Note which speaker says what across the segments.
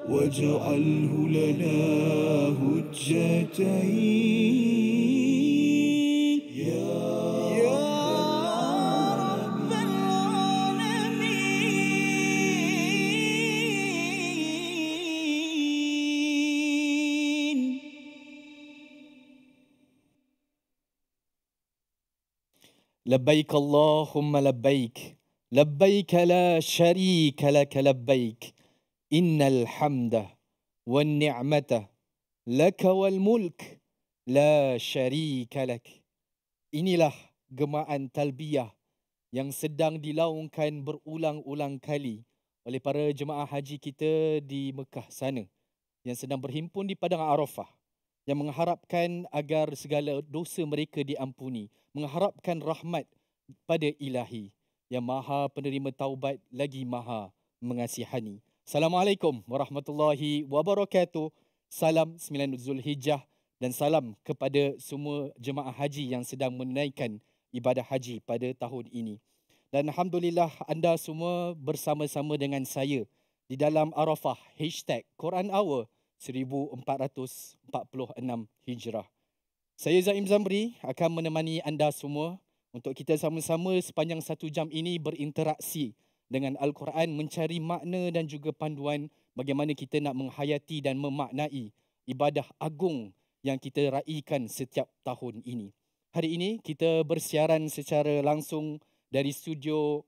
Speaker 1: واجعله لنا هجتين يا رب العالمين.
Speaker 2: لبيك اللهم لبيك لبيك لا شريك لك لبيك إن الحمد والنعمة لك والملك لا شريك لك. Inilah gemaan talbiyah yang sedang dilaungkan berulang-ulang kali oleh para jemaah haji kita di Mekah sana yang sedang berhimpun di Padang Arafah, yang mengharapkan agar segala dosa mereka diampuni, mengharapkan rahmat pada Ilahi yang Maha Penerima Taubat lagi Maha Mengasihani. Assalamualaikum warahmatullahi wabarakatuh. Salam 9 Zulhijjah dan salam kepada semua jemaah haji yang sedang menunaikan ibadah haji pada tahun ini. Dan Alhamdulillah anda semua bersama-sama dengan saya di dalam Arafah #Quran Hour 1446 Hijrah. Saya Zaim Zamri akan menemani anda semua untuk kita sama-sama sepanjang 1 jam ini berinteraksi dengan Al-Quran, mencari makna dan juga panduan bagaimana kita nak menghayati dan memaknai ibadah agung yang kita raikan setiap tahun ini. Hari ini kita bersiaran secara langsung dari studio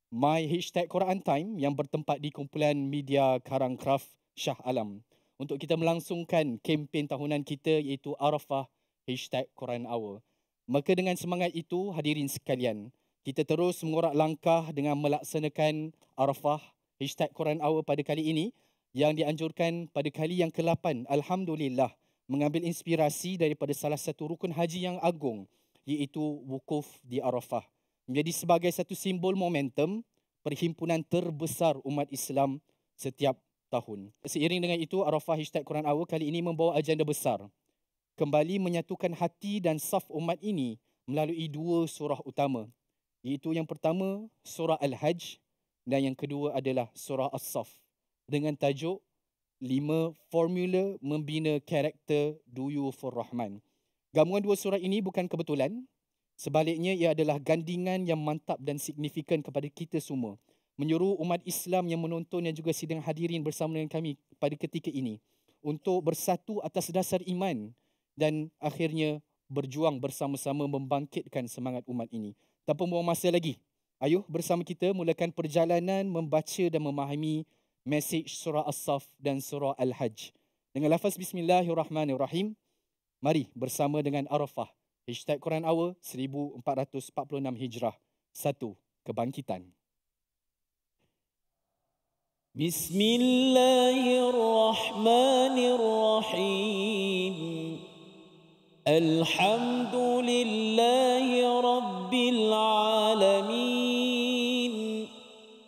Speaker 2: My #Quran Time yang bertempat di kumpulan media Karangkraf Shah Alam untuk kita melangsungkan kempen tahunan kita iaitu Arafah #Quran Hour. Maka dengan semangat itu, hadirin sekalian, kita terus mengorak langkah dengan melaksanakan Arafah #Quran Hour pada kali ini yang dianjurkan pada kali yang ke-8. Alhamdulillah, mengambil inspirasi daripada salah satu rukun haji yang agung iaitu wukuf di Arafah. Menjadi sebagai satu simbol momentum perhimpunan terbesar umat Islam setiap tahun. Seiring dengan itu, Arafah #Quran Hour kali ini membawa agenda besar, kembali menyatukan hati dan saf umat ini melalui 2 surah utama, iaitu yang pertama surah Al-Hajj dan yang kedua adalah surah As-Saff dengan tajuk 5 formula membina karakter Duyufur Rahman. Gabungan 2 surah ini bukan kebetulan, sebaliknya ia adalah gandingan yang mantap dan signifikan kepada kita semua, menyuruh umat Islam yang menonton dan juga sidang hadirin bersama dengan kami pada ketika ini untuk bersatu atas dasar iman dan akhirnya berjuang bersama-sama membangkitkan semangat umat ini. Tanpa membuang masa lagi, ayuh bersama kita mulakan perjalanan membaca dan memahami mesej surah As-Saff dan surah Al-Hajj. Dengan lafaz Bismillahirrahmanirrahim, mari bersama dengan Arafah #Quran Hour 1446 Hijrah. 1. Kebangkitan.
Speaker 1: Bismillahirrahmanirrahim. Alhamdulillahi Rabbil Alamin.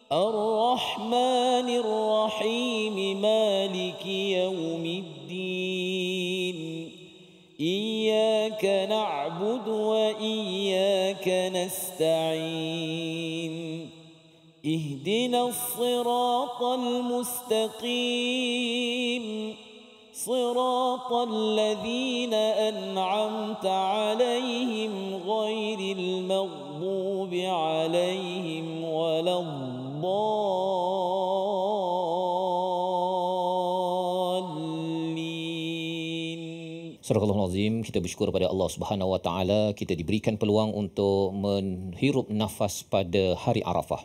Speaker 1: Ar-Rahmanir Rahim. Maliki Yawmiddin. Iyyaka na'budu wa iyyaka nasta'in. Ihdinas siratal mustaqim. صراط الذين أنعمت عليهم غير المغضوب عليهم ولا الضالين.
Speaker 3: Surah Al-Azim, kita bersyukur kepada Allah Subhanahu Wa Taala kita diberikan peluang untuk menghirup nafas pada hari Arafah.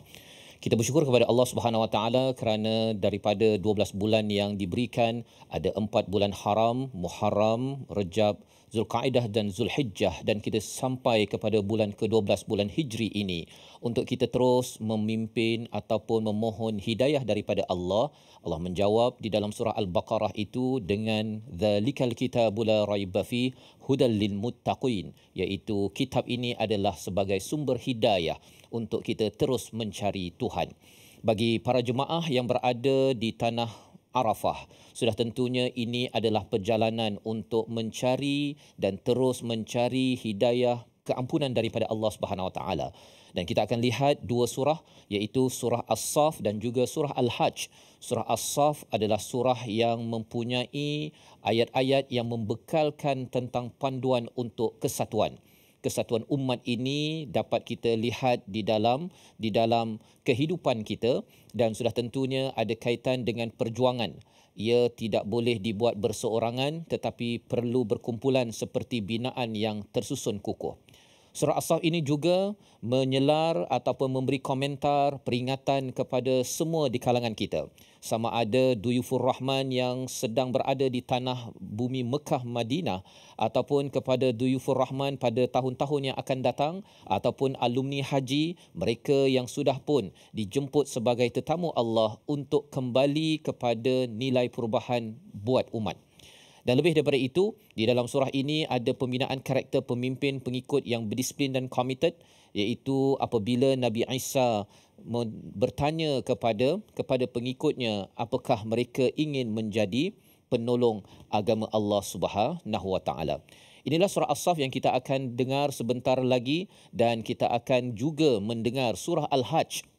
Speaker 3: Kita bersyukur kepada Allah Subhanahu Wa Taala kerana daripada 12 bulan yang diberikan, ada 4 bulan haram, Muharram, Rajab, Zulkaidah dan Zulhijjah, dan kita sampai kepada bulan ke-12 bulan Hijri ini untuk kita terus memimpin ataupun memohon hidayah daripada Allah. Allah menjawab di dalam surah Al-Baqarah itu dengan Dzalikal Kitabu la raiba fi hudal lil muttaqin, iaitu kitab ini adalah sebagai sumber hidayah untuk kita terus mencari Tuhan. Bagi para jemaah yang berada di tanah Arafah, sudah tentunya ini adalah perjalanan untuk mencari dan terus mencari hidayah keampunan daripada Allah Subhanahu Wa Taala. Dan kita akan lihat dua surah, iaitu surah As-Saff dan juga surah Al-Hajj. Surah As-Saff adalah surah yang mempunyai ayat-ayat yang membekalkan tentang panduan untuk kesatuan. Kesatuan umat ini dapat kita lihat di dalam kehidupan kita, dan sudah tentunya ada kaitan dengan perjuangan. Ia tidak boleh dibuat berseorangan, tetapi perlu berkumpulan seperti binaan yang tersusun kukuh. Surah As-Saff ini juga menyelar ataupun memberi komentar peringatan kepada semua di kalangan kita. Sama ada Duyufur Rahman yang sedang berada di tanah bumi Mekah, Madinah, ataupun kepada Duyufur Rahman pada tahun-tahun yang akan datang, ataupun alumni haji, mereka yang sudah pun dijemput sebagai tetamu Allah untuk kembali kepada nilai perubahan buat umat. Dan lebih daripada itu, di dalam surah ini ada pembinaan karakter pemimpin pengikut yang berdisiplin dan committed, iaitu apabila Nabi Isa bertanya kepada pengikutnya apakah mereka ingin menjadi penolong agama Allah Subhanahu Wa Taala. Inilah surah As-Saff yang kita akan dengar sebentar lagi, dan kita akan juga mendengar surah Al-Hajj.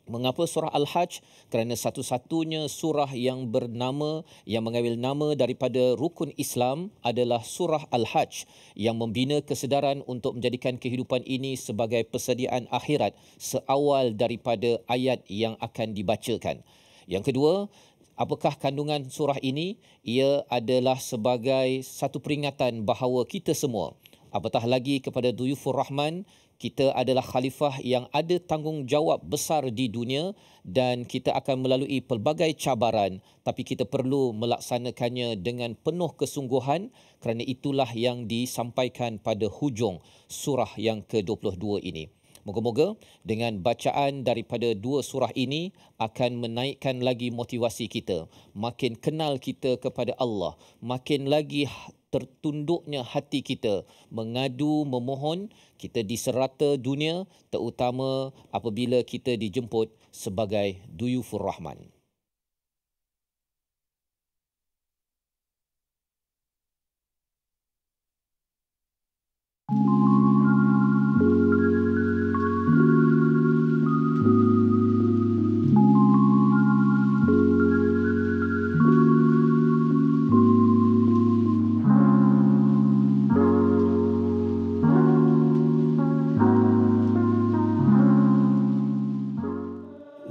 Speaker 3: Mengapa surah Al-Hajj? Kerana satu-satunya surah yang mengambil nama daripada rukun Islam adalah surah Al-Hajj, yang membina kesedaran untuk menjadikan kehidupan ini sebagai persediaan akhirat seawal daripada ayat yang akan dibacakan. Yang kedua, apakah kandungan surah ini? Ia adalah sebagai satu peringatan bahawa kita semua, apatah lagi kepada Duyufur Rahman, kita adalah khalifah yang ada tanggungjawab besar di dunia, dan kita akan melalui pelbagai cabaran, tapi kita perlu melaksanakannya dengan penuh kesungguhan, kerana itulah yang disampaikan pada hujung surah yang ke-22 ini. Moga-moga dengan bacaan daripada dua surah ini akan menaikkan lagi motivasi kita, makin kenal kita kepada Allah, makin lagi tertunduknya hati kita mengadu, memohon kita di serata dunia, terutama apabila kita dijemput sebagai Duyufur Rahman.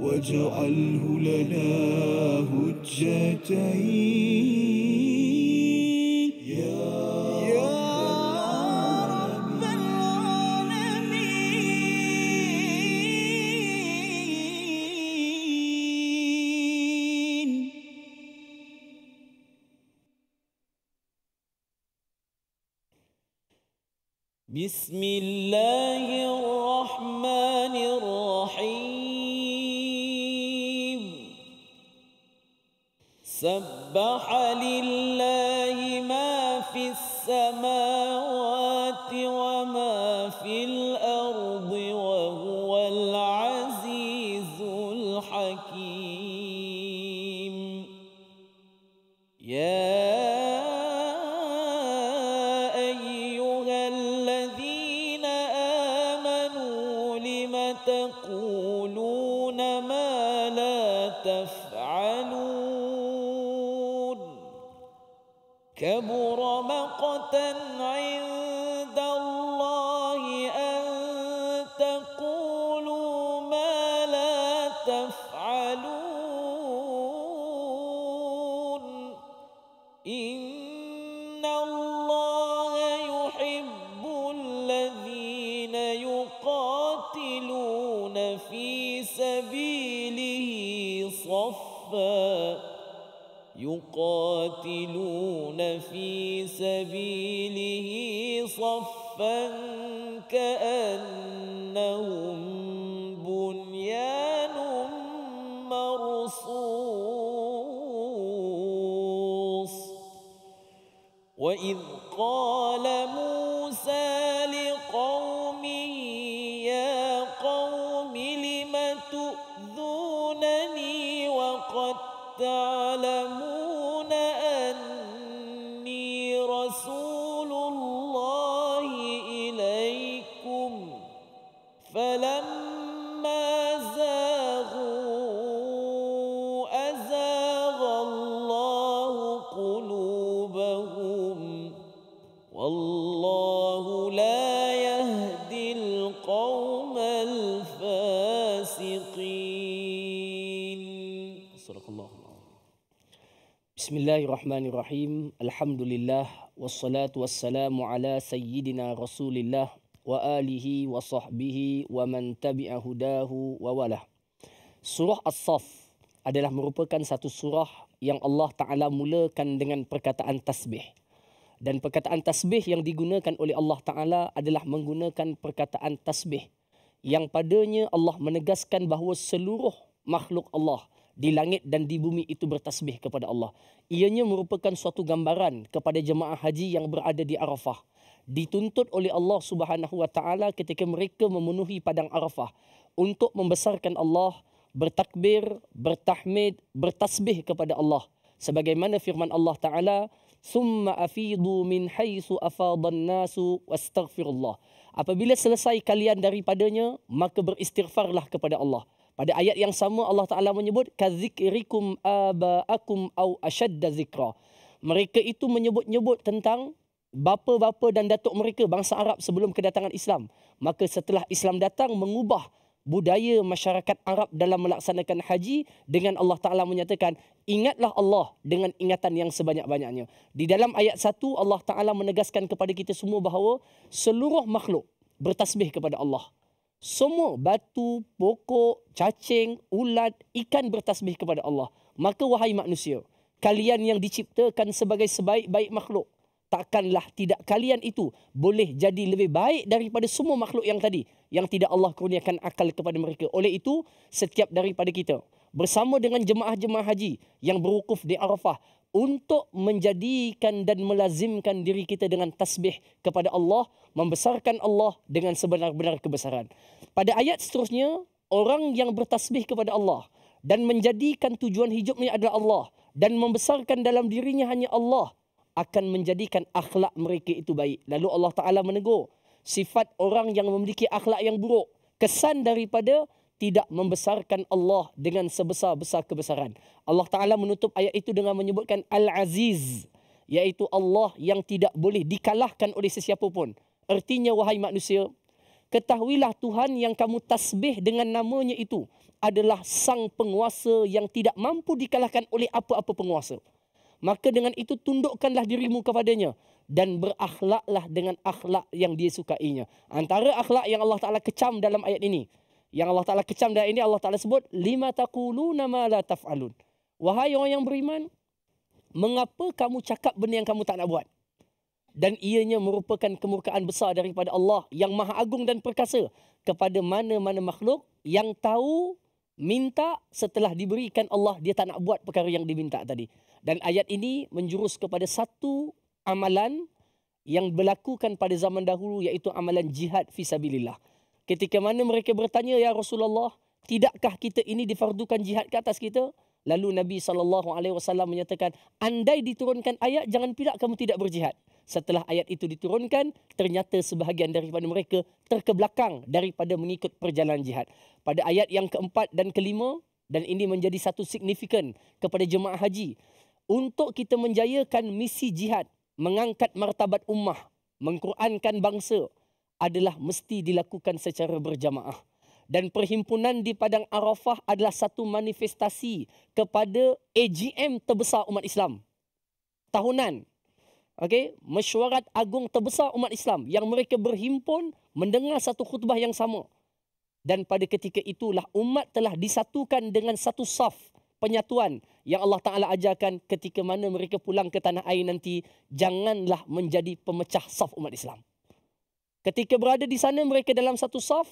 Speaker 4: واجعله لنا هجتين يا رب العالمين.
Speaker 1: بسم الله الرحمن الرحيم. سبح لله ما في السماوات وما في الأرض وهو العزيز الحكيم. يا أيها الذين آمنوا لم تقولون ما لا تفعلون؟ كبر مقتا عند الله أن تقولوا ما لا تفعلون. إن الله يحب الذين يقاتلون في سبيله صفا كأنهم بنيان مرصوص. وإذ قال موسى لقومه يا قوم لم تؤذونني وقد تعلمون أني رسول الله إليكم
Speaker 5: Bismillahirrahmanirrahim. Alhamdulillah wassalatu wassalamu ala sayyidina Rasulillah wa alihi wa sahbihi wa man tabi'a hudahu wa walah. Surah As-Saff adalah merupakan satu surah yang Allah Ta'ala mulakan dengan perkataan tasbih. Dan perkataan tasbih yang digunakan oleh Allah Ta'ala adalah menggunakan perkataan tasbih yang padanya Allah menegaskan bahawa seluruh makhluk Allah di langit dan di bumi itu bertasbih kepada Allah. Ianya merupakan suatu gambaran kepada jemaah haji yang berada di Arafah. Dituntut oleh Allah Subhanahu Wa Taala ketika mereka memenuhi padang Arafah untuk membesarkan Allah, bertakbir, bertahmid, bertasbih kepada Allah. Sebagaimana firman Allah Ta'ala, "Thumma afidu min haitsu afadan nasu wastaghfirullah." Apabila selesai kalian daripadanya, maka beristighfarlah kepada Allah. Pada ayat yang sama Allah Ta'ala menyebut kadzikrikum aba'akum au ashadda zikra. Mereka itu menyebut-nyebut tentang bapa-bapa dan datuk mereka bangsa Arab sebelum kedatangan Islam. Maka setelah Islam datang mengubah budaya masyarakat Arab dalam melaksanakan haji dengan Allah Ta'ala menyatakan ingatlah Allah dengan ingatan yang sebanyak-banyaknya. Di dalam ayat 1 Allah Ta'ala menegaskan kepada kita semua bahawa seluruh makhluk bertasbih kepada Allah. Semua batu, pokok, cacing, ulat, ikan bertasbih kepada Allah. Maka wahai manusia, kalian yang diciptakan sebagai sebaik-baik makhluk, takkanlah tidak kalian itu boleh jadi lebih baik daripada semua makhluk yang tadi, yang tidak Allah kurniakan akal kepada mereka. Oleh itu, setiap daripada kita bersama dengan jemaah-jemaah haji yang berwukuf di Arafah untuk menjadikan dan melazimkan diri kita dengan tasbih kepada Allah, membesarkan Allah dengan sebenar-benar kebesaran. Pada ayat seterusnya, orang yang bertasbih kepada Allah dan menjadikan tujuan hidupnya adalah Allah dan membesarkan dalam dirinya hanya Allah akan menjadikan akhlak mereka itu baik. Lalu Allah Ta'ala menegur sifat orang yang memiliki akhlak yang buruk, kesan daripada tidak membesarkan Allah dengan sebesar-besar kebesaran. Allah Ta'ala menutup ayat itu dengan menyebutkan Al-Aziz, iaitu Allah yang tidak boleh dikalahkan oleh sesiapa pun. Artinya, wahai manusia, ketahuilah Tuhan yang kamu tasbih dengan namanya itu adalah sang penguasa yang tidak mampu dikalahkan oleh apa-apa penguasa. Maka dengan itu tundukkanlah dirimu kepadanya dan berakhlaklah dengan akhlak yang dia sukainya. Antara akhlak yang Allah Ta'ala kecam dalam ayat ini, yang Allah Ta'ala kecam dari ini, Allah Ta'ala sebut, lima taquluna ma la taf'alun. Wahai orang yang beriman, mengapa kamu cakap benda yang kamu tak nak buat? Dan ianya merupakan kemurkaan besar daripada Allah yang maha agung dan perkasa kepada mana-mana makhluk yang tahu minta setelah diberikan Allah, dia tak nak buat perkara yang diminta tadi. Dan ayat ini menjurus kepada satu amalan yang berlakukan pada zaman dahulu, iaitu amalan jihad fisabilillah. Ketika mana mereka bertanya, ya Rasulullah, tidakkah kita ini difardukan jihad ke atas kita? Lalu Nabi SAW menyatakan, andai diturunkan ayat, jangan pula kamu tidak berjihad. Setelah ayat itu diturunkan, ternyata sebahagian daripada mereka terkebelakang daripada mengikut perjalanan jihad. Pada ayat yang keempat dan kelima, dan ini menjadi satu signifikan kepada jemaah haji, untuk kita menjayakan misi jihad, mengangkat martabat ummah, mengqurankan bangsa, adalah mesti dilakukan secara berjamaah. Dan perhimpunan di Padang Arafah adalah satu manifestasi kepada AGM terbesar umat Islam tahunan. Okey, mesyuarat agung terbesar umat Islam yang mereka berhimpun mendengar satu khutbah yang sama. Dan pada ketika itulah umat telah disatukan dengan satu saf penyatuan yang Allah Ta'ala ajarkan ketika mana mereka pulang ke tanah air nanti, janganlah menjadi pemecah saf umat Islam. Ketika berada di sana mereka dalam satu saf,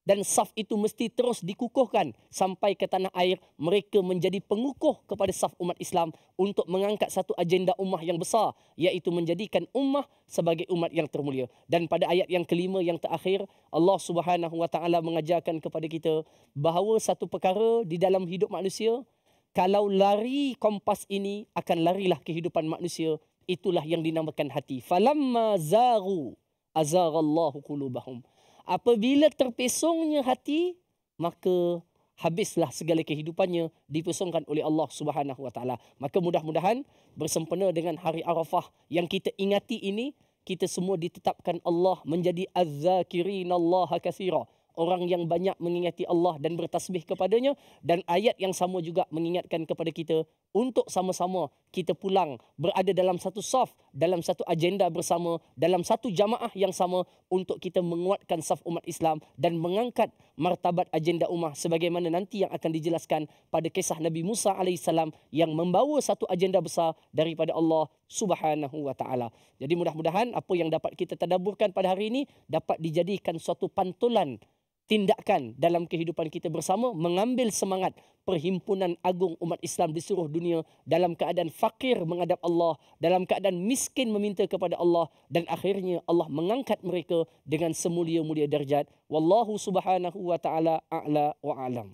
Speaker 5: dan saf itu mesti terus dikukuhkan sampai ke tanah air. Mereka menjadi pengukuh kepada saf umat Islam untuk mengangkat satu agenda ummah yang besar, iaitu menjadikan ummah sebagai umat yang termulia. Dan pada ayat yang kelima yang terakhir, Allah Subhanahu Wa Taala mengajarkan kepada kita bahawa satu perkara di dalam hidup manusia, kalau lari kompas ini akan larilah kehidupan manusia. Itulah yang dinamakan hati. Falamma zaghu azaghallahu qulubahum. Apabila terpesongnya hati, maka habislah segala kehidupannya dipesongkan oleh Allah Subhanahu Wa Taala. Maka mudah-mudahan bersempena dengan hari Arafah yang kita ingati ini, kita semua ditetapkan Allah menjadi az-zakirinallaha katsira, orang yang banyak mengingati Allah dan bertasbih kepadanya. Dan ayat yang sama juga mengingatkan kepada kita untuk sama-sama kita pulang berada dalam satu saf, dalam satu agenda bersama, dalam satu jamaah yang sama untuk kita menguatkan saf umat Islam dan mengangkat martabat agenda ummah sebagaimana nanti yang akan dijelaskan pada kisah Nabi Musa AS yang membawa satu agenda besar daripada Allah Subhanahu wa taala. Jadi mudah-mudahan apa yang dapat kita tadabburkan pada hari ini dapat dijadikan suatu pantulan tindakan dalam kehidupan kita bersama, mengambil semangat perhimpunan agung umat Islam di seluruh dunia dalam keadaan fakir menghadap Allah, dalam keadaan miskin meminta kepada Allah, dan akhirnya Allah mengangkat mereka dengan semulia-mulia darjat. Wallahu subhanahu wa ta'ala a'la wa a'lam.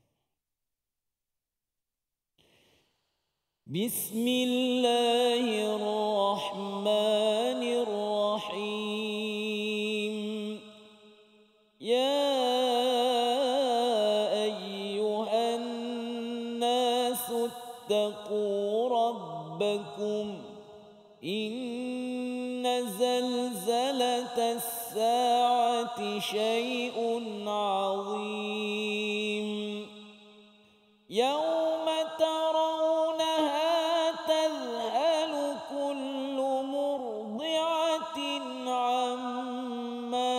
Speaker 1: Bismillahirrahmanirrahim. Ya اتقوا ربكم إن زلزلة الساعة شيء عظيم يوم ترونها تذهل كل مرضعة عما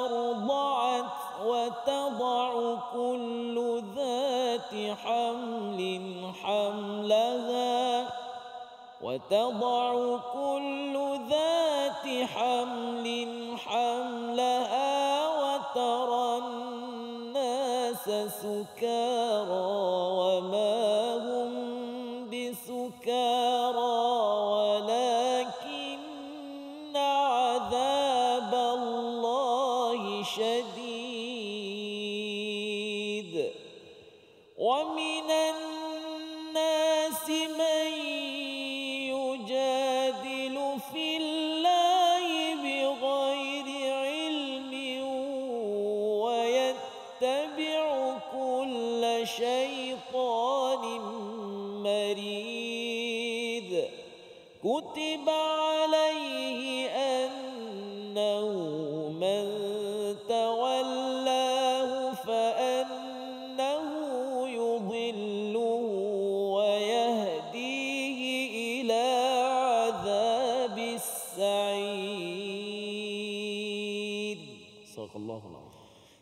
Speaker 1: أرضعت وتضع كل ذات حمل حملها وترى الناس سكارى وما هم بسكارى ولكن عذاب الله شديد ومن الناس من يجادل في الله بغير علم ويتبع كل شيطان مريد كتب عليه أنه من تولاه فأنه يضله ويهديه إلى عذاب السعير. صدق الله العظيم.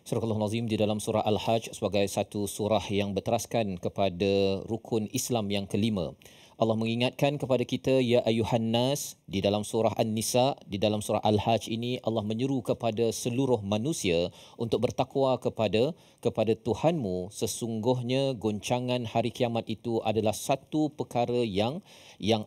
Speaker 3: Surah Al-Azim di dalam surah Al-Hajj sebagai satu surah yang berteraskan kepada rukun Islam yang kelima. Allah mengingatkan kepada kita, ya ayuhan nas, di dalam surah An-Nisa, di dalam surah Al-Hajj ini Allah menyeru kepada seluruh manusia untuk bertakwa kepada Tuhanmu. Sesungguhnya goncangan hari kiamat itu adalah satu perkara yang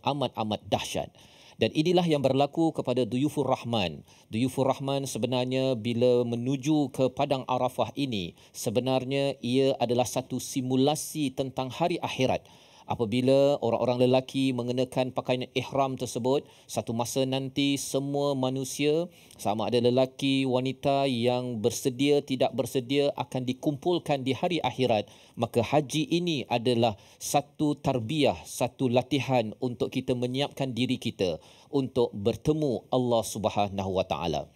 Speaker 3: amat-amat dahsyat. Dan inilah yang berlaku kepada Duyufur Rahman. Duyufur Rahman sebenarnya bila menuju ke Padang Arafah ini, sebenarnya ia adalah satu simulasi tentang hari akhirat. Apabila orang-orang lelaki mengenakan pakaian ihram tersebut, satu masa nanti semua manusia, sama ada lelaki, wanita yang bersedia, tidak bersedia, akan dikumpulkan di hari akhirat. Maka haji ini adalah satu tarbiyah, satu latihan untuk kita menyiapkan diri kita untuk bertemu Allah Subhanahu Wa Taala.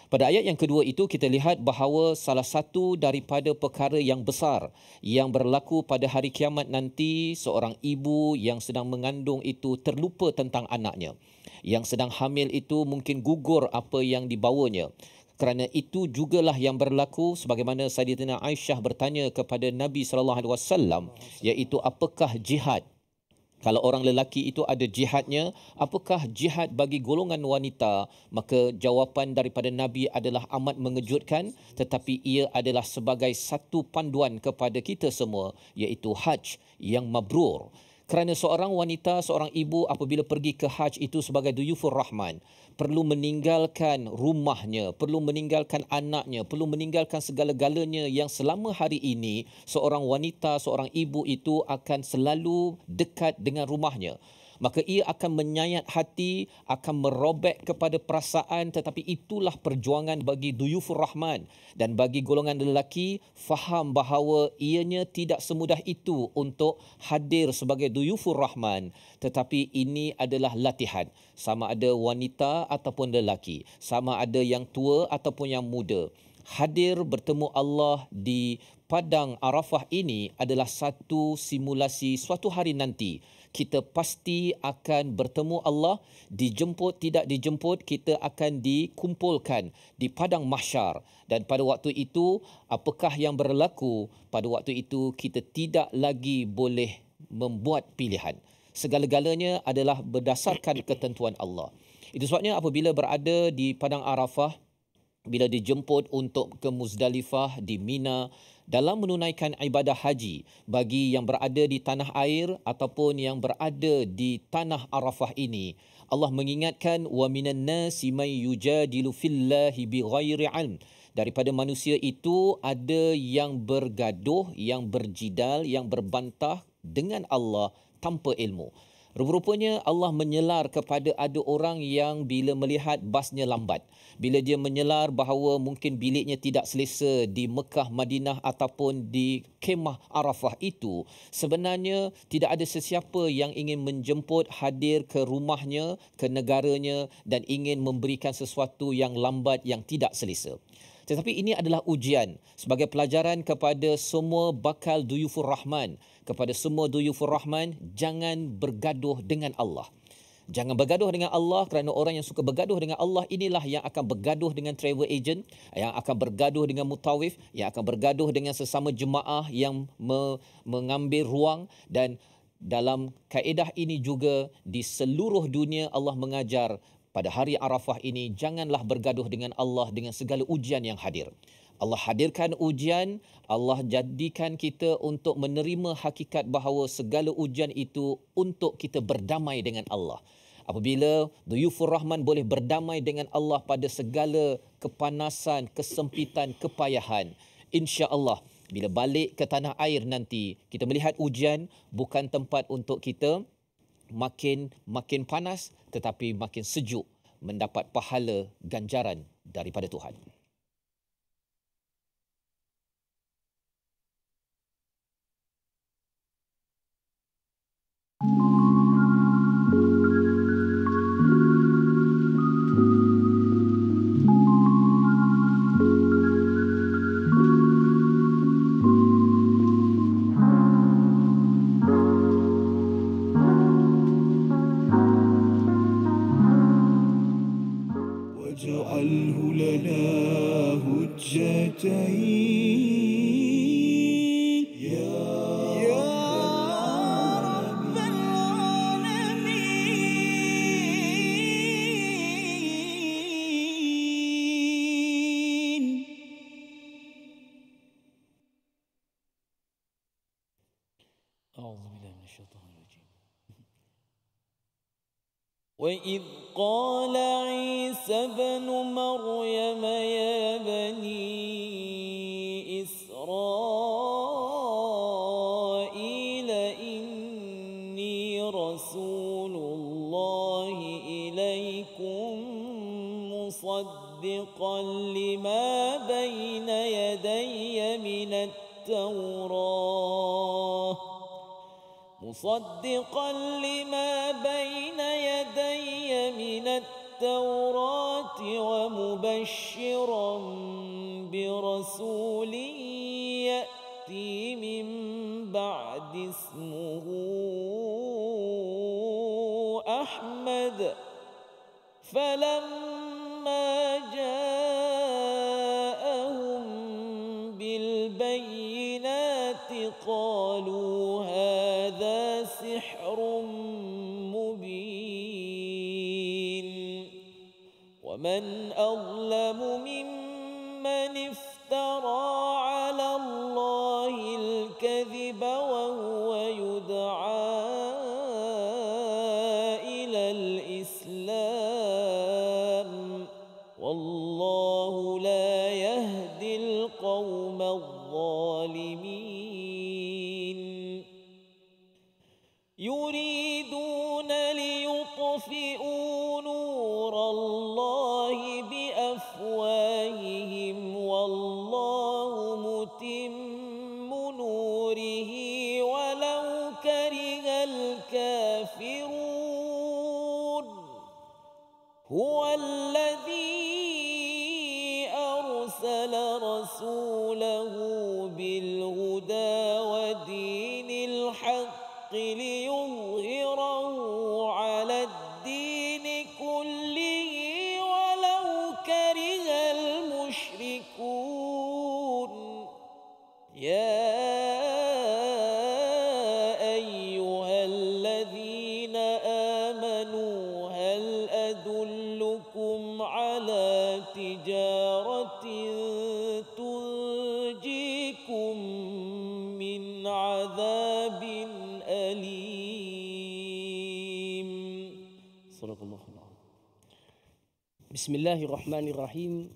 Speaker 3: Pada ayat yang kedua itu kita lihat bahawa salah satu daripada perkara yang besar yang berlaku pada hari kiamat nanti, seorang ibu yang sedang mengandung itu terlupa tentang anaknya. Yang sedang hamil itu mungkin gugur apa yang dibawanya. Kerana itu jugalah yang berlaku sebagaimana Sayyidatina Aisyah bertanya kepada Nabi SAW, iaitu apakah jihad? Kalau orang lelaki itu ada jihadnya, apakah jihad bagi golongan wanita? Maka jawapan daripada Nabi adalah amat mengejutkan, tetapi ia adalah sebagai satu panduan kepada kita semua, iaitu haj yang mabrur. Kerana seorang wanita, seorang ibu apabila pergi ke haj itu sebagai Duyufur Rahman, perlu meninggalkan rumahnya, perlu meninggalkan anaknya, perlu meninggalkan segala-galanya yang selama hari ini seorang wanita, seorang ibu itu akan selalu dekat dengan rumahnya. Maka ia akan menyayat hati, akan merobek kepada perasaan, tetapi itulah perjuangan bagi Duyufur Rahman. Dan bagi golongan lelaki, faham bahawa ianya tidak semudah itu untuk hadir sebagai Duyufur Rahman. Tetapi ini adalah latihan. Sama ada wanita ataupun lelaki, sama ada yang tua ataupun yang muda. Hadir bertemu Allah di Padang Arafah ini adalah satu simulasi suatu hari nanti. Kita pasti akan bertemu Allah, dijemput tidak dijemput, kita akan dikumpulkan di Padang Mahsyar. Dan pada waktu itu, apakah yang berlaku? Pada waktu itu, kita tidak lagi boleh membuat pilihan. Segala-galanya adalah berdasarkan ketentuan Allah. Itu sebabnya apabila berada di Padang Arafah, bila dijemput untuk ke Muzdalifah di Mina dalam menunaikan ibadah haji, bagi yang berada di tanah air ataupun yang berada di tanah Arafah ini, Allah mengingatkan wa minan nasi may yujadilu fillahi bighairi ilm. Daripada manusia itu ada yang bergaduh, yang berjidal, yang berbantah dengan Allah tanpa ilmu. Rupa-rupanya Allah menyelar kepada ada orang yang bila melihat basnya lambat, bila dia menyelar bahawa mungkin biliknya tidak selesa di Mekah, Madinah ataupun di kemah Arafah itu, sebenarnya tidak ada sesiapa yang ingin menjemput, hadir ke rumahnya, ke negaranya dan ingin memberikan sesuatu yang lambat, yang tidak selesa. Tetapi ini adalah ujian sebagai pelajaran kepada semua bakal duyufur Rahman. Kepada semua duyufur Rahman, jangan bergaduh dengan Allah. Jangan bergaduh dengan Allah, kerana orang yang suka bergaduh dengan Allah inilah yang akan bergaduh dengan travel agent, yang akan bergaduh dengan mutawif, yang akan bergaduh dengan sesama jemaah yang mengambil ruang. Dan dalam kaedah ini juga di seluruh dunia Allah mengajar pada hari Arafah ini, janganlah bergaduh dengan Allah dengan segala ujian yang hadir. Allah hadirkan ujian, Allah jadikan kita untuk menerima hakikat bahawa segala ujian itu untuk kita berdamai dengan Allah. Apabila duyufur Rahman boleh berdamai dengan Allah pada segala kepanasan, kesempitan, kepayahan, insya-Allah bila balik ke tanah air nanti, kita melihat ujian bukan tempat untuk kita makin panas, tetapi makin sejuk, mendapat pahala ganjaran daripada Tuhan.
Speaker 4: واجعله لنا هجتين يا رب العالمين.
Speaker 1: أعوذ بالله من الشيطان الرجيم. وإذ قال عيسى ابن مريم يا بني إسرائيل إني رسول الله إليكم مصدقا لما بين يدي من التوراة ومبشرا برسول يأتي من بعد اسمه أحمد فلما جاءهم بالبينات قالوا هذا سحر مبين ومن أظلم ممن افترى على الله الكذب وهو يدعى إلى الإسلام والله لا يهدي القوم الظالمين يريدون ليطفئوا نور الله بأفواههم والله متم نوره ولو كره الكافرون هو الذي أرسل رسوله بالهدى
Speaker 5: Bismillahirrahmanirrahim.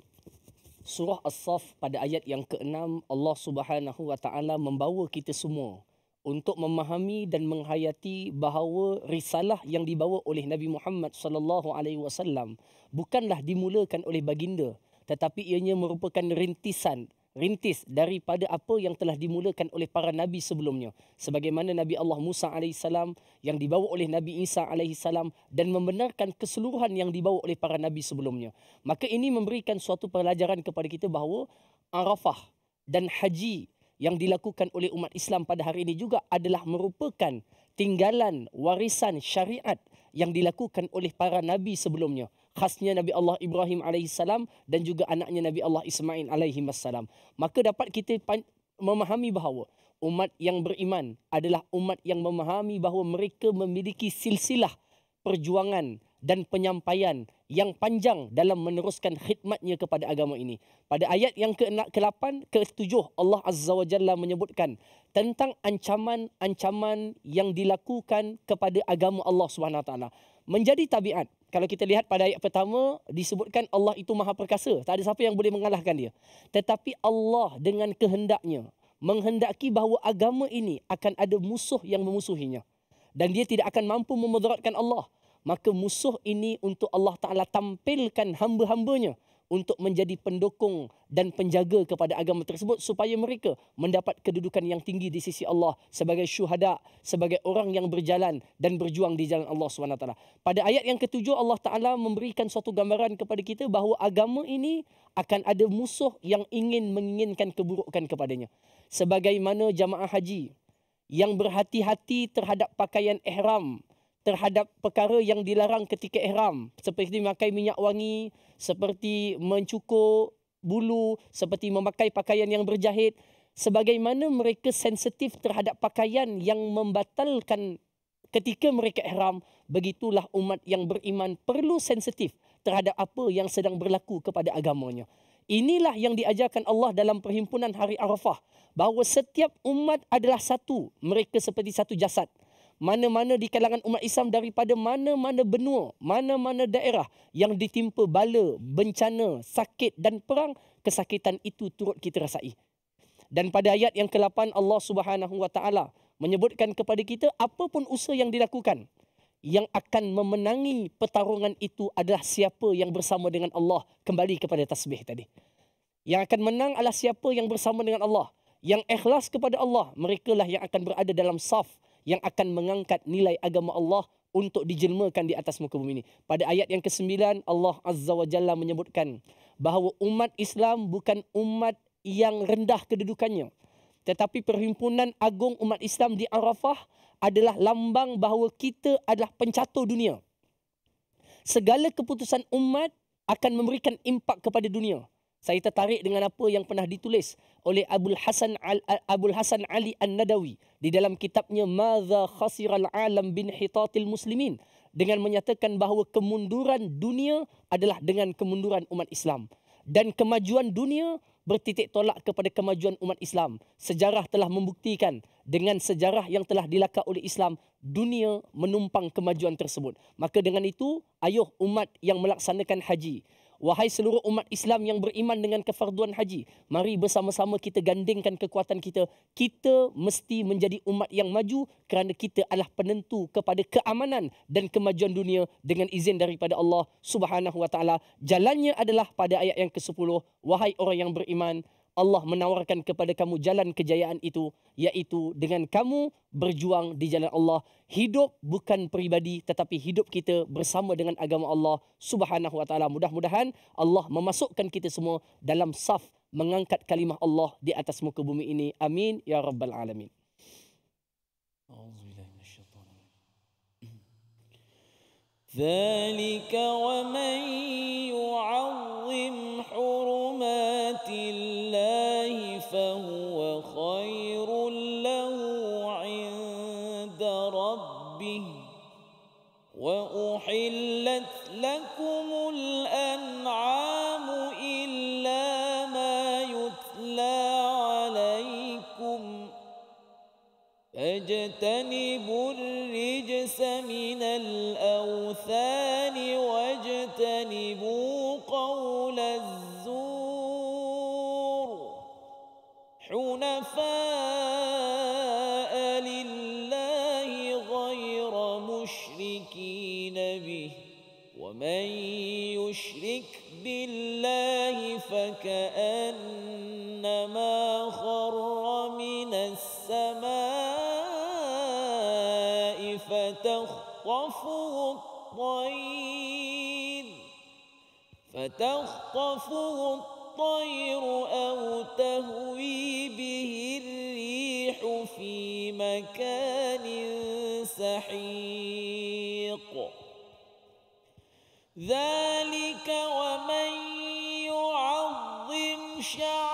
Speaker 5: Surah As-Saff pada ayat yang ke-6, Allah Subhanahu wa taala membawa kita semua untuk memahami dan menghayati bahawa risalah yang dibawa oleh Nabi Muhammad sallallahu alaihi wasallam bukanlah dimulakan oleh baginda, tetapi ianya merupakan rintis daripada apa yang telah dimulakan oleh para nabi sebelumnya, sebagaimana Nabi Allah Musa alaihissalam yang dibawa oleh Nabi Isa alaihissalam dan membenarkan keseluruhan yang dibawa oleh para nabi sebelumnya. Maka ini memberikan suatu pelajaran kepada kita bahawa Arafah dan haji yang dilakukan oleh umat Islam pada hari ini juga adalah merupakan tinggalan warisan syariat yang dilakukan oleh para nabi sebelumnya, khasnya Nabi Allah Ibrahim alaihissalam dan juga anaknya Nabi Allah Ismail alaihissalam. Maka dapat kita memahami bahawa umat yang beriman adalah umat yang memahami bahawa mereka memiliki silsilah perjuangan dan penyampaian yang panjang dalam meneruskan khidmatnya kepada agama ini. Pada ayat yang ke-8, ke-7 Allah Azza wa Jalla menyebutkan tentang ancaman-ancaman yang dilakukan kepada agama Allah Subhanahu wa taala. Menjadi tabiat, kalau kita lihat pada ayat pertama disebutkan Allah itu maha perkasa, tak ada siapa yang boleh mengalahkan dia. Tetapi Allah dengan kehendaknya menghendaki bahawa agama ini akan ada musuh yang memusuhinya dan dia tidak akan mampu memudaratkan Allah. Maka musuh ini untuk Allah Ta'ala tampilkan hamba-hambanya untuk menjadi pendukung dan penjaga kepada agama tersebut supaya mereka mendapat kedudukan yang tinggi di sisi Allah sebagai syuhada, sebagai orang yang berjalan dan berjuang di jalan Allah SWT. Pada ayat yang ke-7 Allah Ta'ala memberikan suatu gambaran kepada kita bahawa agama ini akan ada musuh yang menginginkan keburukan kepadanya. Sebagaimana jamaah haji yang berhati-hati terhadap pakaian ihram, terhadap perkara yang dilarang ketika ihram, seperti memakai minyak wangi, seperti mencukur bulu, seperti memakai pakaian yang berjahit. Sebagaimana mereka sensitif terhadap pakaian yang membatalkan ketika mereka ihram, begitulah umat yang beriman perlu sensitif terhadap apa yang sedang berlaku kepada agamanya. Inilah yang diajarkan Allah dalam perhimpunan Hari Arafah, bahawa setiap umat adalah satu, mereka seperti satu jasad. Mana-mana di kalangan umat Islam daripada mana-mana benua, mana-mana daerah yang ditimpa bala, bencana, sakit dan perang, kesakitan itu turut kita rasai. Dan pada ayat yang ke-8 Allah Subhanahu wa taala menyebutkan kepada kita apapun usaha yang dilakukan, yang akan memenangi pertarungan itu adalah siapa yang bersama dengan Allah. Kembali kepada tasbih tadi. Yang akan menang adalah siapa yang bersama dengan Allah, yang ikhlas kepada Allah. Merekalah yang akan berada dalam saf yang akan mengangkat nilai agama Allah untuk dijelmakan di atas muka bumi ini. Pada ayat yang ke-9 Allah Azza wa Jalla menyebutkan bahawa umat Islam bukan umat yang rendah kedudukannya, tetapi perhimpunan agung umat Islam di Arafah adalah lambang bahawa kita adalah pencatur dunia. Segala keputusan umat akan memberikan impak kepada dunia. Saya tertarik dengan apa yang pernah ditulis oleh Abul Hasan Ali An-Nadawi di dalam kitabnya Madza Khasiral Alam bin Hitatil Muslimin, dengan menyatakan bahawa kemunduran dunia adalah dengan kemunduran umat Islam, dan kemajuan dunia bertitik tolak kepada kemajuan umat Islam. Sejarah telah membuktikan dengan sejarah yang telah dilakak oleh Islam, dunia menumpang kemajuan tersebut. Maka dengan itu, ayuh umat yang melaksanakan haji, wahai seluruh umat Islam yang beriman dengan kefarduan haji, mari bersama-sama kita gandingkan kekuatan kita. Kita mesti menjadi umat yang maju kerana kita adalah penentu kepada keamanan dan kemajuan dunia dengan izin daripada Allah Subhanahu wa taala. Jalannya adalah pada ayat yang ke-10, wahai orang yang beriman, Allah menawarkan kepada kamu jalan kejayaan itu, iaitu dengan kamu berjuang di jalan Allah. Hidup bukan peribadi, tetapi hidup kita bersama dengan agama Allah Subhanahu wa taala. Mudah-mudahan Allah memasukkan kita semua dalam saf mengangkat kalimah Allah di atas muka bumi ini. Amin ya rabbal alamin.
Speaker 4: ذلك ومن يعظم حرمات الله فهو خير له عند ربه وأحلت لكم الأنعام إلا ما يتلى عليكم فاجتنبوا الرجس من الأوثان مشركين به ومن يشرك بالله فكأنما خر من السماء فتخطفه الطير أو تهوي به الريح في مكان سحيق ذلك ومن يعظم شعائر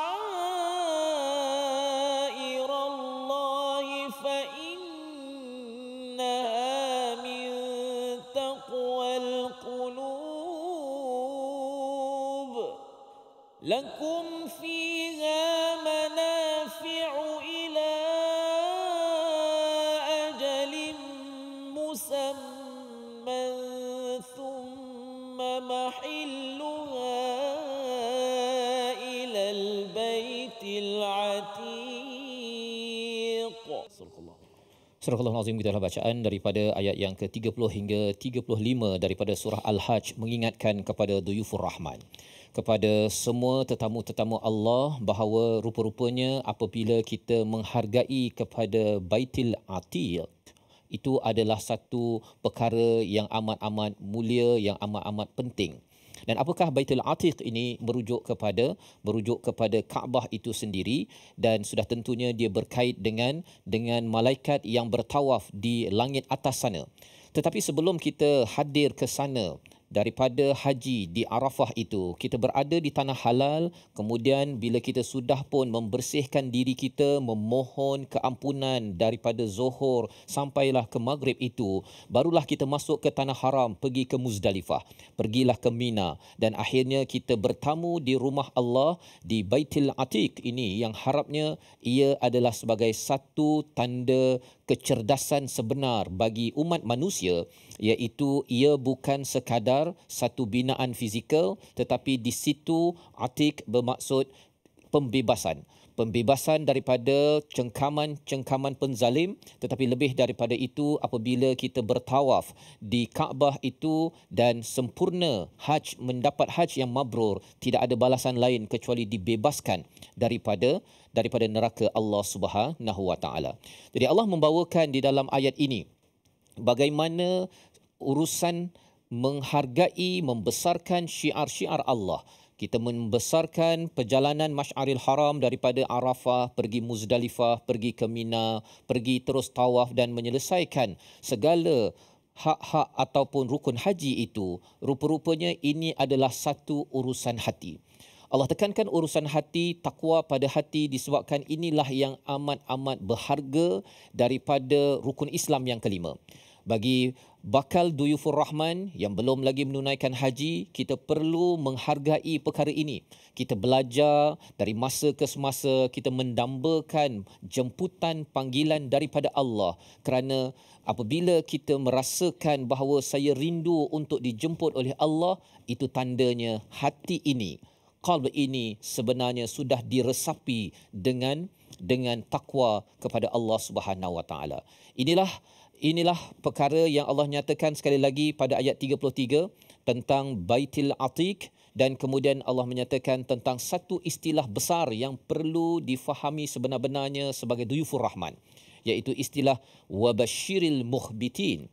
Speaker 4: الله فإنها من تقوى القلوب لكم فيها منافع إلى أجل مسمى ثم محلها إلى البيت العتيق. صدق الله.
Speaker 3: Surah Al-Azim, kita telah bacaan daripada ayat yang ke-30 hingga 35 daripada surah Al-Hajj, mengingatkan kepada Duyufur Rahman, kepada semua tetamu-tetamu Allah, bahawa rupa-rupanya apabila kita menghargai kepada Baitul Atiq, itu adalah satu perkara yang amat-amat mulia, yang amat-amat penting. Dan apakah Baitul Atiq ini? Merujuk kepada Kaabah itu sendiri, dan sudah tentunya dia berkait dengan malaikat yang bertawaf di langit atas sana. Tetapi sebelum kita hadir ke sana, daripada haji di Arafah itu, kita berada di tanah halal. Kemudian bila kita sudah pun membersihkan diri kita, memohon keampunan daripada Zuhur sampailah ke Maghrib itu, barulah kita masuk ke tanah haram, pergi ke Muzdalifah, pergilah ke Mina, dan akhirnya kita bertamu di rumah Allah di Baitul Atiq ini, yang harapnya ia adalah sebagai satu tanda kecerdasan sebenar bagi umat manusia, iaitu ia bukan sekadar satu binaan fizikal, tetapi di situ Atiq bermaksud pembebasan daripada cengkaman penzalim. Tetapi lebih daripada itu, apabila kita bertawaf di Kaabah itu dan sempurna haj, mendapat haj yang mabrur, tidak ada balasan lain kecuali dibebaskan daripada neraka Allah Subhanahu wa taala. Jadi Allah membawakan di dalam ayat ini bagaimana urusan menghargai, membesarkan syiar-syiar Allah. Kita membesarkan perjalanan Masy'aril Haram daripada Arafah, pergi Muzdalifah, pergi ke Mina, pergi terus tawaf dan menyelesaikan segala hak-hak ataupun rukun haji itu. Rupa-rupanya ini adalah satu urusan hati. Allah tekankan urusan hati, takwa pada hati, disebabkan inilah yang amat-amat berharga daripada rukun Islam yang kelima. Bagi bakal Duyufur Rahman yang belum lagi menunaikan haji, kita perlu menghargai perkara ini. Kita belajar dari masa ke semasa, kita mendambakan jemputan panggilan daripada Allah, kerana apabila kita merasakan bahawa saya rindu untuk dijemput oleh Allah, itu tandanya hati ini, qalb ini sebenarnya sudah diresapi dengan takwa kepada Allah Subhanahu wa taala. Inilah perkara yang Allah nyatakan sekali lagi pada ayat 33 tentang Baitul Atiq, dan kemudian Allah menyatakan tentang satu istilah besar yang perlu difahami sebenar-benarnya sebagai Duyufur Rahman, iaitu istilah wabasyiril muhbitin.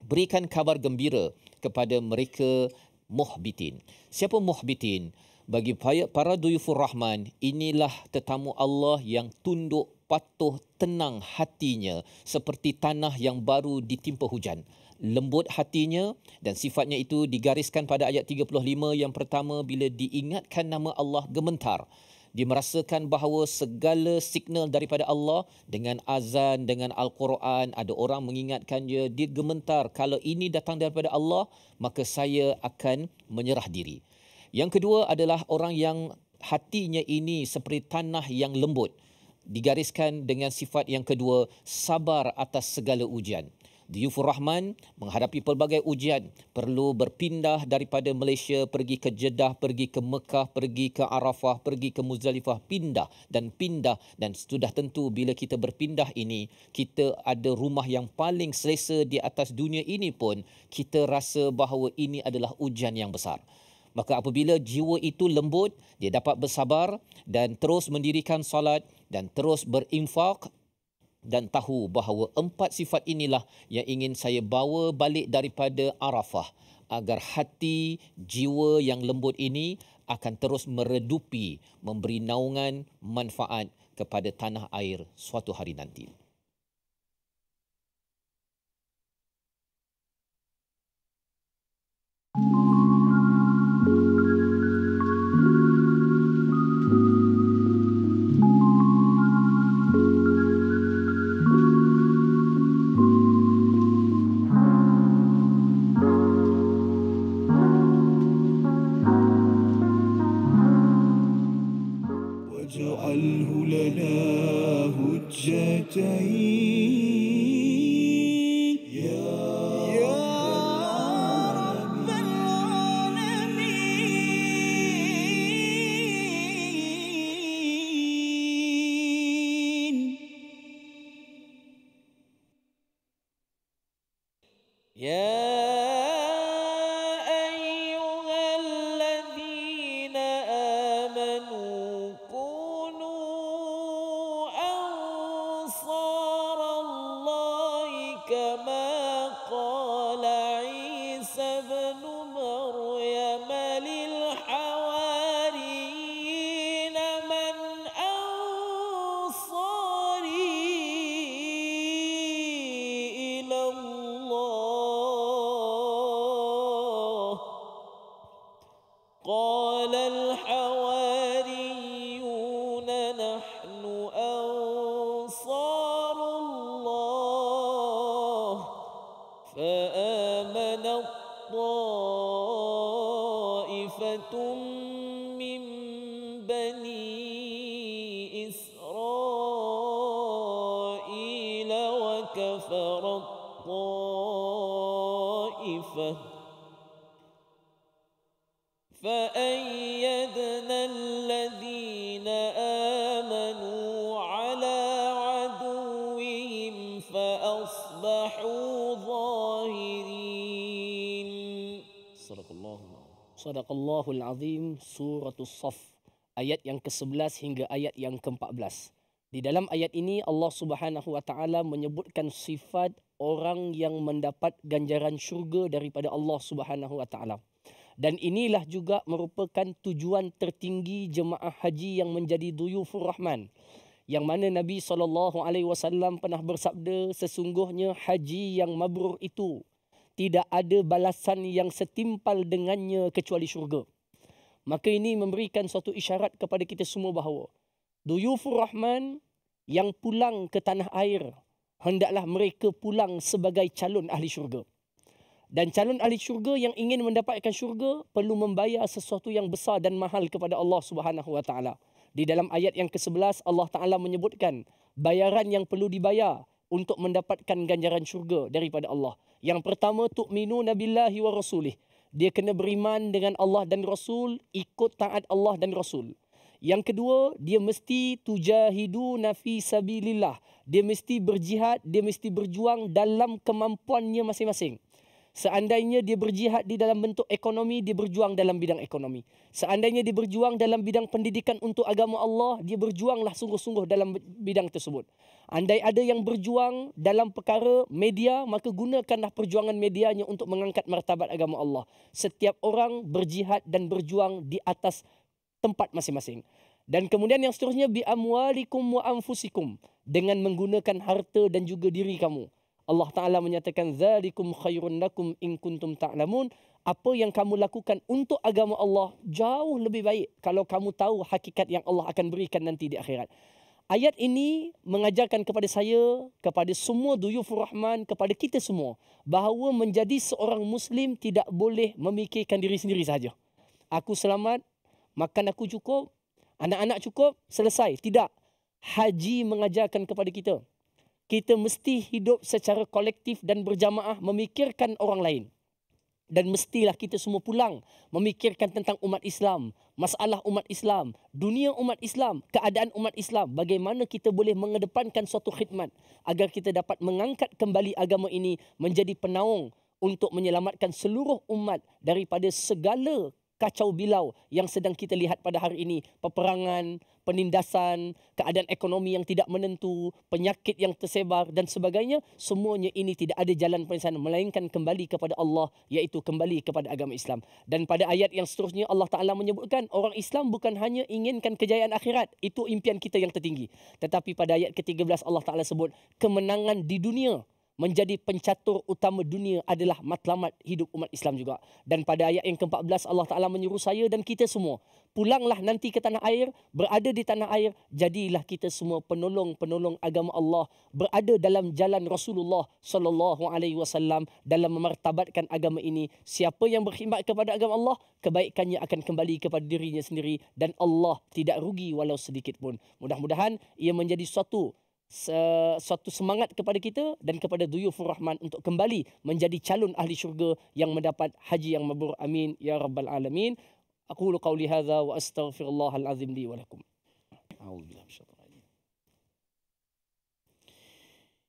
Speaker 3: Berikan kabar gembira kepada mereka muhbitin. Siapa muhbitin? Bagi para Duyufur Rahman, inilah tetamu Allah yang tunduk, patuh, tenang hatinya seperti tanah yang baru ditimpa hujan. Lembut hatinya, dan sifatnya itu digariskan pada ayat 35 yang pertama, bila diingatkan nama Allah gemetar. Dia merasakan bahawa segala signal daripada Allah, dengan azan, dengan Al-Quran, ada orang mengingatkan dia gemetar. Kalau ini datang daripada Allah, maka saya akan menyerah diri. Yang kedua adalah orang yang hatinya ini seperti tanah yang lembut. Digariskan dengan sifat yang kedua, sabar atas segala ujian. Diyufur Rahman menghadapi pelbagai ujian, perlu berpindah daripada Malaysia pergi ke Jeddah, pergi ke Mekah, pergi ke Arafah, pergi ke Muzdalifah, pindah dan sudah tentu bila kita berpindah ini, kita ada rumah yang paling selesa di atas dunia ini pun kita rasa bahawa ini adalah ujian yang besar. Maka apabila jiwa itu lembut, dia dapat bersabar dan terus mendirikan solat dan terus berinfak dan tahu bahawa 4 sifat inilah yang ingin saya bawa balik daripada Arafah agar hati jiwa yang lembut ini akan terus meredupi, memberi naungan manfaat kepada tanah air suatu hari nanti.
Speaker 6: واجعله لنا هجتين يا رب العالمين.
Speaker 4: يا أيها الذين آمنوا كونوا أنصار الله كما قال عيسى ابن مريم للحواريين من أنصاري إلى الله قال الحواريون نحن أنصار الله فآمنت طائفة من بني إسرائيل وكفرت طائفة فأيدنا الذين آمنوا على عدوهم فأصبحوا ظاهرين. صدق الله.
Speaker 5: Sadaqallahul Azim, Suratul Saf, ayat yang ke-11 hingga ayat yang ke-14. Di dalam ayat ini Allah Subhanahu wa taala menyebutkan sifat orang yang mendapat ganjaran syurga daripada Allah Subhanahu wa taala. Dan inilah juga merupakan tujuan tertinggi jemaah haji yang menjadi Duyufur Rahman. Yang mana Nabi SAW pernah bersabda, sesungguhnya haji yang mabrur itu tidak ada balasan yang setimpal dengannya kecuali syurga. Maka ini memberikan suatu isyarat kepada kita semua bahawa Duyufur Rahman yang pulang ke tanah air, hendaklah mereka pulang sebagai calon ahli syurga. Dan calon ahli syurga yang ingin mendapatkan syurga perlu membayar sesuatu yang besar dan mahal kepada Allah Subhanahu wa taala. Di dalam ayat yang ke-11 Allah Taala menyebutkan bayaran yang perlu dibayar untuk mendapatkan ganjaran syurga daripada Allah. Yang pertama, tu'minuna billahi wa rasulih. Dia kena beriman dengan Allah dan Rasul, ikut taat Allah dan Rasul. Yang kedua, dia mesti tujahiduna fi sabilillah. Dia mesti berjihad, dia mesti berjuang dalam kemampuannya masing-masing. Seandainya dia berjihad di dalam bentuk ekonomi, dia berjuang dalam bidang ekonomi. Seandainya dia berjuang dalam bidang pendidikan untuk agama Allah, dia berjuanglah sungguh-sungguh dalam bidang tersebut. Andai ada yang berjuang dalam perkara media, maka gunakanlah perjuangan medianya untuk mengangkat martabat agama Allah. Setiap orang berjihad dan berjuang di atas tempat masing-masing. Dan kemudian yang seterusnya, bi amwalikum wa anfusikum, dengan menggunakan harta dan juga diri kamu. Allah Ta'ala menyatakan, zalikum khairun lakum in kuntum ta'lamun. Apa yang kamu lakukan untuk agama Allah jauh lebih baik kalau kamu tahu hakikat yang Allah akan berikan nanti di akhirat. Ayat ini mengajarkan kepada saya, kepada semua Duyufur Rahman, kepada kita semua, bahawa menjadi seorang Muslim tidak boleh memikirkan diri sendiri sahaja. Aku selamat, makan aku cukup, anak-anak cukup, selesai. Tidak. Haji mengajarkan kepada kita, kita mesti hidup secara kolektif dan berjamaah memikirkan orang lain. Dan mestilah kita semua pulang memikirkan tentang umat Islam, masalah umat Islam, dunia umat Islam, keadaan umat Islam, bagaimana kita boleh mengedepankan suatu khidmat agar kita dapat mengangkat kembali agama ini menjadi penaung untuk menyelamatkan seluruh umat daripada segala kacau bilau yang sedang kita lihat pada hari ini. Peperangan, penindasan, keadaan ekonomi yang tidak menentu, penyakit yang tersebar dan sebagainya. Semuanya ini tidak ada jalan penyelesaian melainkan kembali kepada Allah, iaitu kembali kepada agama Islam. Dan pada ayat yang seterusnya Allah Ta'ala menyebutkan orang Islam bukan hanya inginkan kejayaan akhirat. Itu impian kita yang tertinggi. Tetapi pada ayat ke-13 Allah Ta'ala sebut kemenangan di dunia, menjadi pencatur utama dunia adalah matlamat hidup umat Islam juga. Dan pada ayat yang ke-14 Allah Ta'ala menyuruh saya dan kita semua, pulanglah nanti ke tanah air, berada di tanah air, jadilah kita semua penolong-penolong agama Allah, berada dalam jalan Rasulullah sallallahu alaihi wasallam dalam memartabatkan agama ini. Siapa yang berkhidmat kepada agama Allah, kebaikannya akan kembali kepada dirinya sendiri dan Allah tidak rugi walau sedikit pun. Mudah-mudahan ia menjadi suatu semangat kepada kita dan kepada Duyufur Rahman untuk kembali menjadi calon ahli syurga yang mendapat haji yang mabrur. Amin ya rabbal alamin. Aqulu qawli hadza wa astaghfirullahal azim li wa lakum. A'udzubillahi minasyaitonir rajim.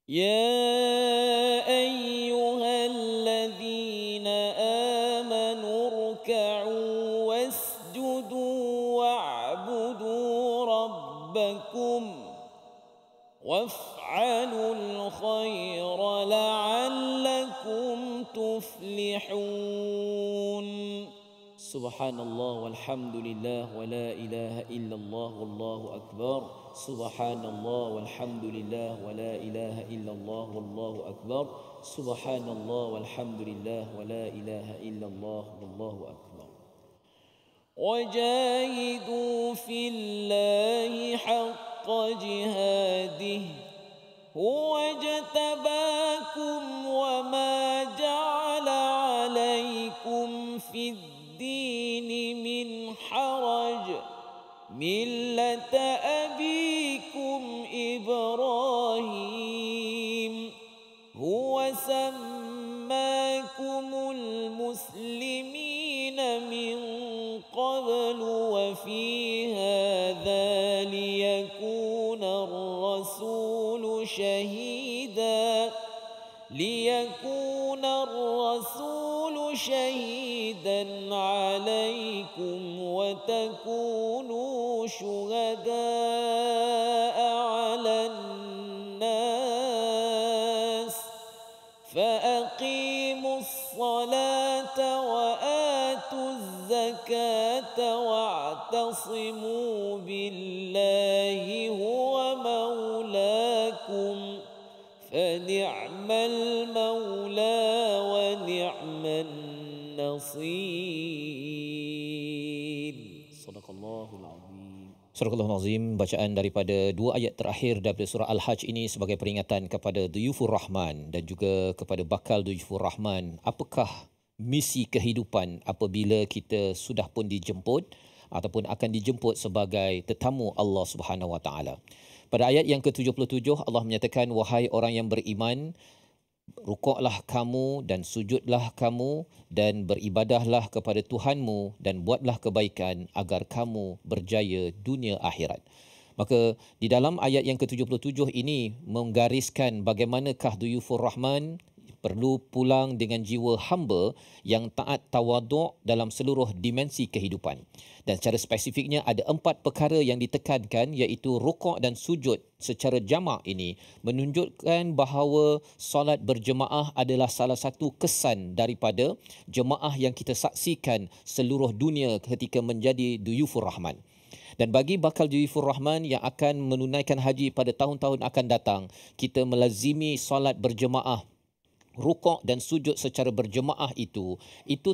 Speaker 4: يا أيها الذين آمنوا اركعوا واسجدوا واعبدوا ربكم وافعلوا الخير لعلكم تفلحون. سبحان الله والحمد لله ولا إله إلا الله والله أكبر. سبحان الله والحمد لله ولا إله إلا الله والله أكبر. سبحان الله والحمد لله ولا إله إلا الله والله أكبر. وجاهدوا في الله حق جهاده هو اجتباكم وما جعل عليكم في الدين من حرج ملة أبيكم إبراهيم هو سماكم المسلمين من قبل وفي هذا ليكون الرسول شهيدا عليكم وتكونوا شهداء على الناس فأقيموا الصلاة وآتوا الزكاة واعتصموا بالله هو مولاكم فنعم المولى ونعم النصير. صدق الله العظيم.
Speaker 3: Surah Al-Azim, bacaan daripada dua ayat terakhir daripada surah Al-Hajj ini sebagai peringatan kepada Duyufur Rahman dan juga kepada bakal Duyufur Rahman. Apakah misi kehidupan apabila kita sudah pun dijemput ataupun akan dijemput sebagai tetamu Allah Subhanahu Wa Taala. Pada ayat yang ke-77 Allah menyatakan, wahai orang yang beriman, rukuklah kamu dan sujudlah kamu dan beribadahlah kepada Tuhanmu dan buatlah kebaikan agar kamu berjaya dunia akhirat. Maka di dalam ayat yang ke-77 ini menggariskan bagaimanakah Duyufur Rahman perlu pulang dengan jiwa hamba yang taat tawaduk dalam seluruh dimensi kehidupan. Dan secara spesifiknya ada 4 perkara yang ditekankan, iaitu rukuk dan sujud secara jamak ini menunjukkan bahawa solat berjemaah adalah salah satu kesan daripada jemaah yang kita saksikan seluruh dunia ketika menjadi Duyufur Rahman. Dan bagi bakal Duyufur Rahman yang akan menunaikan haji pada tahun-tahun akan datang, kita melazimi solat berjemaah rukuk dan sujud secara berjemaah itu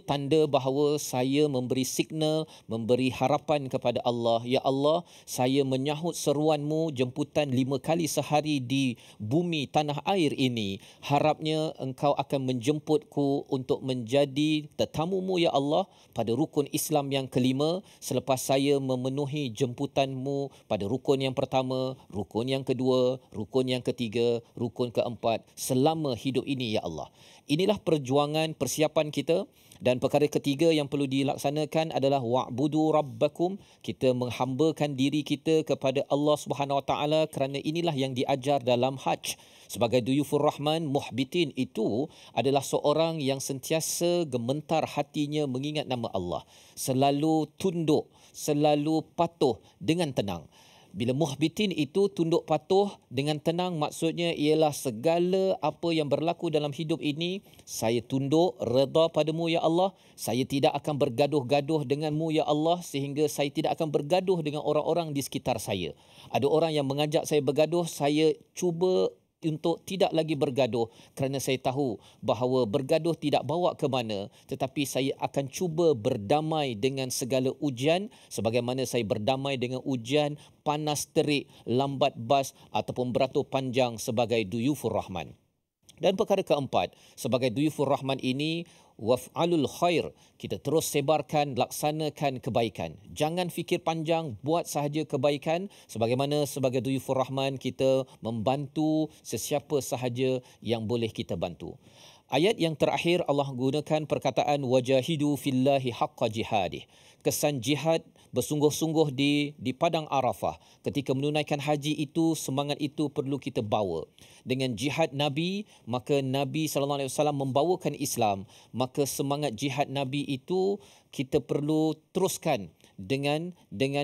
Speaker 3: tanda bahawa saya memberi signal, memberi harapan kepada Allah. Ya Allah, saya menyahut seruanmu jemputan 5 kali sehari di bumi tanah air ini. Harapnya engkau akan menjemputku untuk menjadi tetamumu ya Allah pada rukun Islam yang kelima selepas saya memenuhi jemputanmu pada rukun yang pertama, rukun yang kedua, rukun yang ketiga, rukun keempat selama hidup ini ya Allah. Inilah perjuangan persiapan kita. Dan perkara ketiga yang perlu dilaksanakan adalah wa'budu rabbakum. Kita menghambakan diri kita kepada Allah Subhanahu Wa Taala kerana inilah yang diajar dalam Hajj. Sebagai duyufur rahman, muhbitin itu adalah seorang yang sentiasa gementar hatinya mengingat nama Allah. Selalu tunduk, selalu patuh dengan tenang. Bila muhbitin itu tunduk patuh dengan tenang, maksudnya ialah segala apa yang berlaku dalam hidup ini, saya tunduk, redha padamu ya Allah. Saya tidak akan bergaduh-gaduh denganmu ya Allah, sehingga saya tidak akan bergaduh dengan orang-orang di sekitar saya. Ada orang yang mengajak saya bergaduh, saya cuba untuk tidak lagi bergaduh kerana saya tahu bahawa bergaduh tidak bawa ke mana, tetapi saya akan cuba berdamai dengan segala ujian sebagaimana saya berdamai dengan ujian panas terik, lambat bas ataupun beratur panjang sebagai duyufur rahman. Dan perkara keempat, sebagai duyufur rahman ini, waf'alul khair, kita terus sebarkan, laksanakan kebaikan. Jangan fikir panjang, buat sahaja kebaikan. Sebagaimana sebagai duyufur rahman kita membantu sesiapa sahaja yang boleh kita bantu. Ayat yang terakhir Allah gunakan perkataan wajahidu fillahi haqqa jihadih. Kesan jihad bersungguh-sungguh di padang Arafah. Ketika menunaikan haji itu, semangat itu perlu kita bawa. Dengan jihad Nabi, maka Nabi SAW membawakan Islam. Maka semangat jihad Nabi itu kita perlu teruskan dengan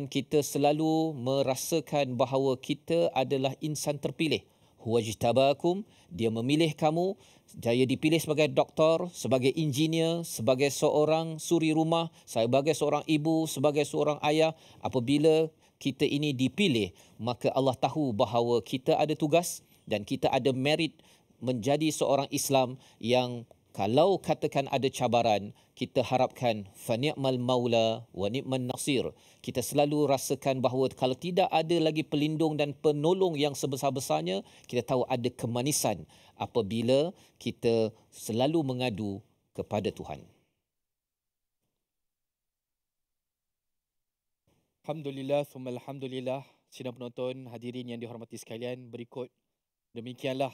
Speaker 3: kita selalu merasakan bahawa kita adalah insan terpilih. Huwajtabakum, dia memilih kamu. Saya dipilih sebagai doktor, sebagai engineer, sebagai seorang suri rumah, sebagai seorang ibu, sebagai seorang ayah. Apabila kita ini dipilih, maka Allah tahu bahawa kita ada tugas dan kita ada merit menjadi seorang Islam yang kalau katakan ada cabaran, kita harapkan fani'mal maula wa ni'man nasir. Kita selalu rasakan bahawa kalau tidak ada lagi pelindung dan penolong yang sebesar-besarnya, kita tahu ada kemanisan apabila kita selalu mengadu kepada Tuhan.
Speaker 2: Alhamdulillah, thumma alhamdulillah. Sidang penonton, hadirin yang dihormati sekalian, berikut demikianlah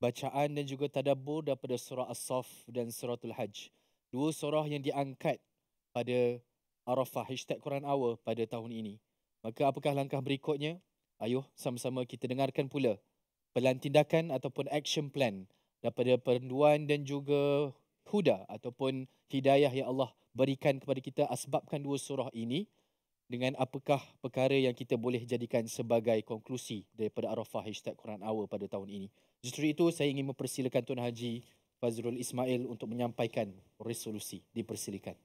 Speaker 2: bacaan dan juga tadabbur daripada surah As-Saff dan suratul Hajj. Dua surah yang diangkat pada Arafah #Quran Hour pada tahun ini. Maka apakah langkah berikutnya? Ayuh sama-sama kita dengarkan pula pelan tindakan ataupun action plan daripada panduan dan juga huda ataupun hidayah yang Allah berikan kepada kita asbabkan dua surah ini, dengan apakah perkara yang kita boleh jadikan sebagai konklusi daripada Arafah #Quran Hour pada tahun ini. Justru itu saya ingin mempersilakan Tuan Haji Fazrul Ismail untuk menyampaikan resolusi. Dipersilakan.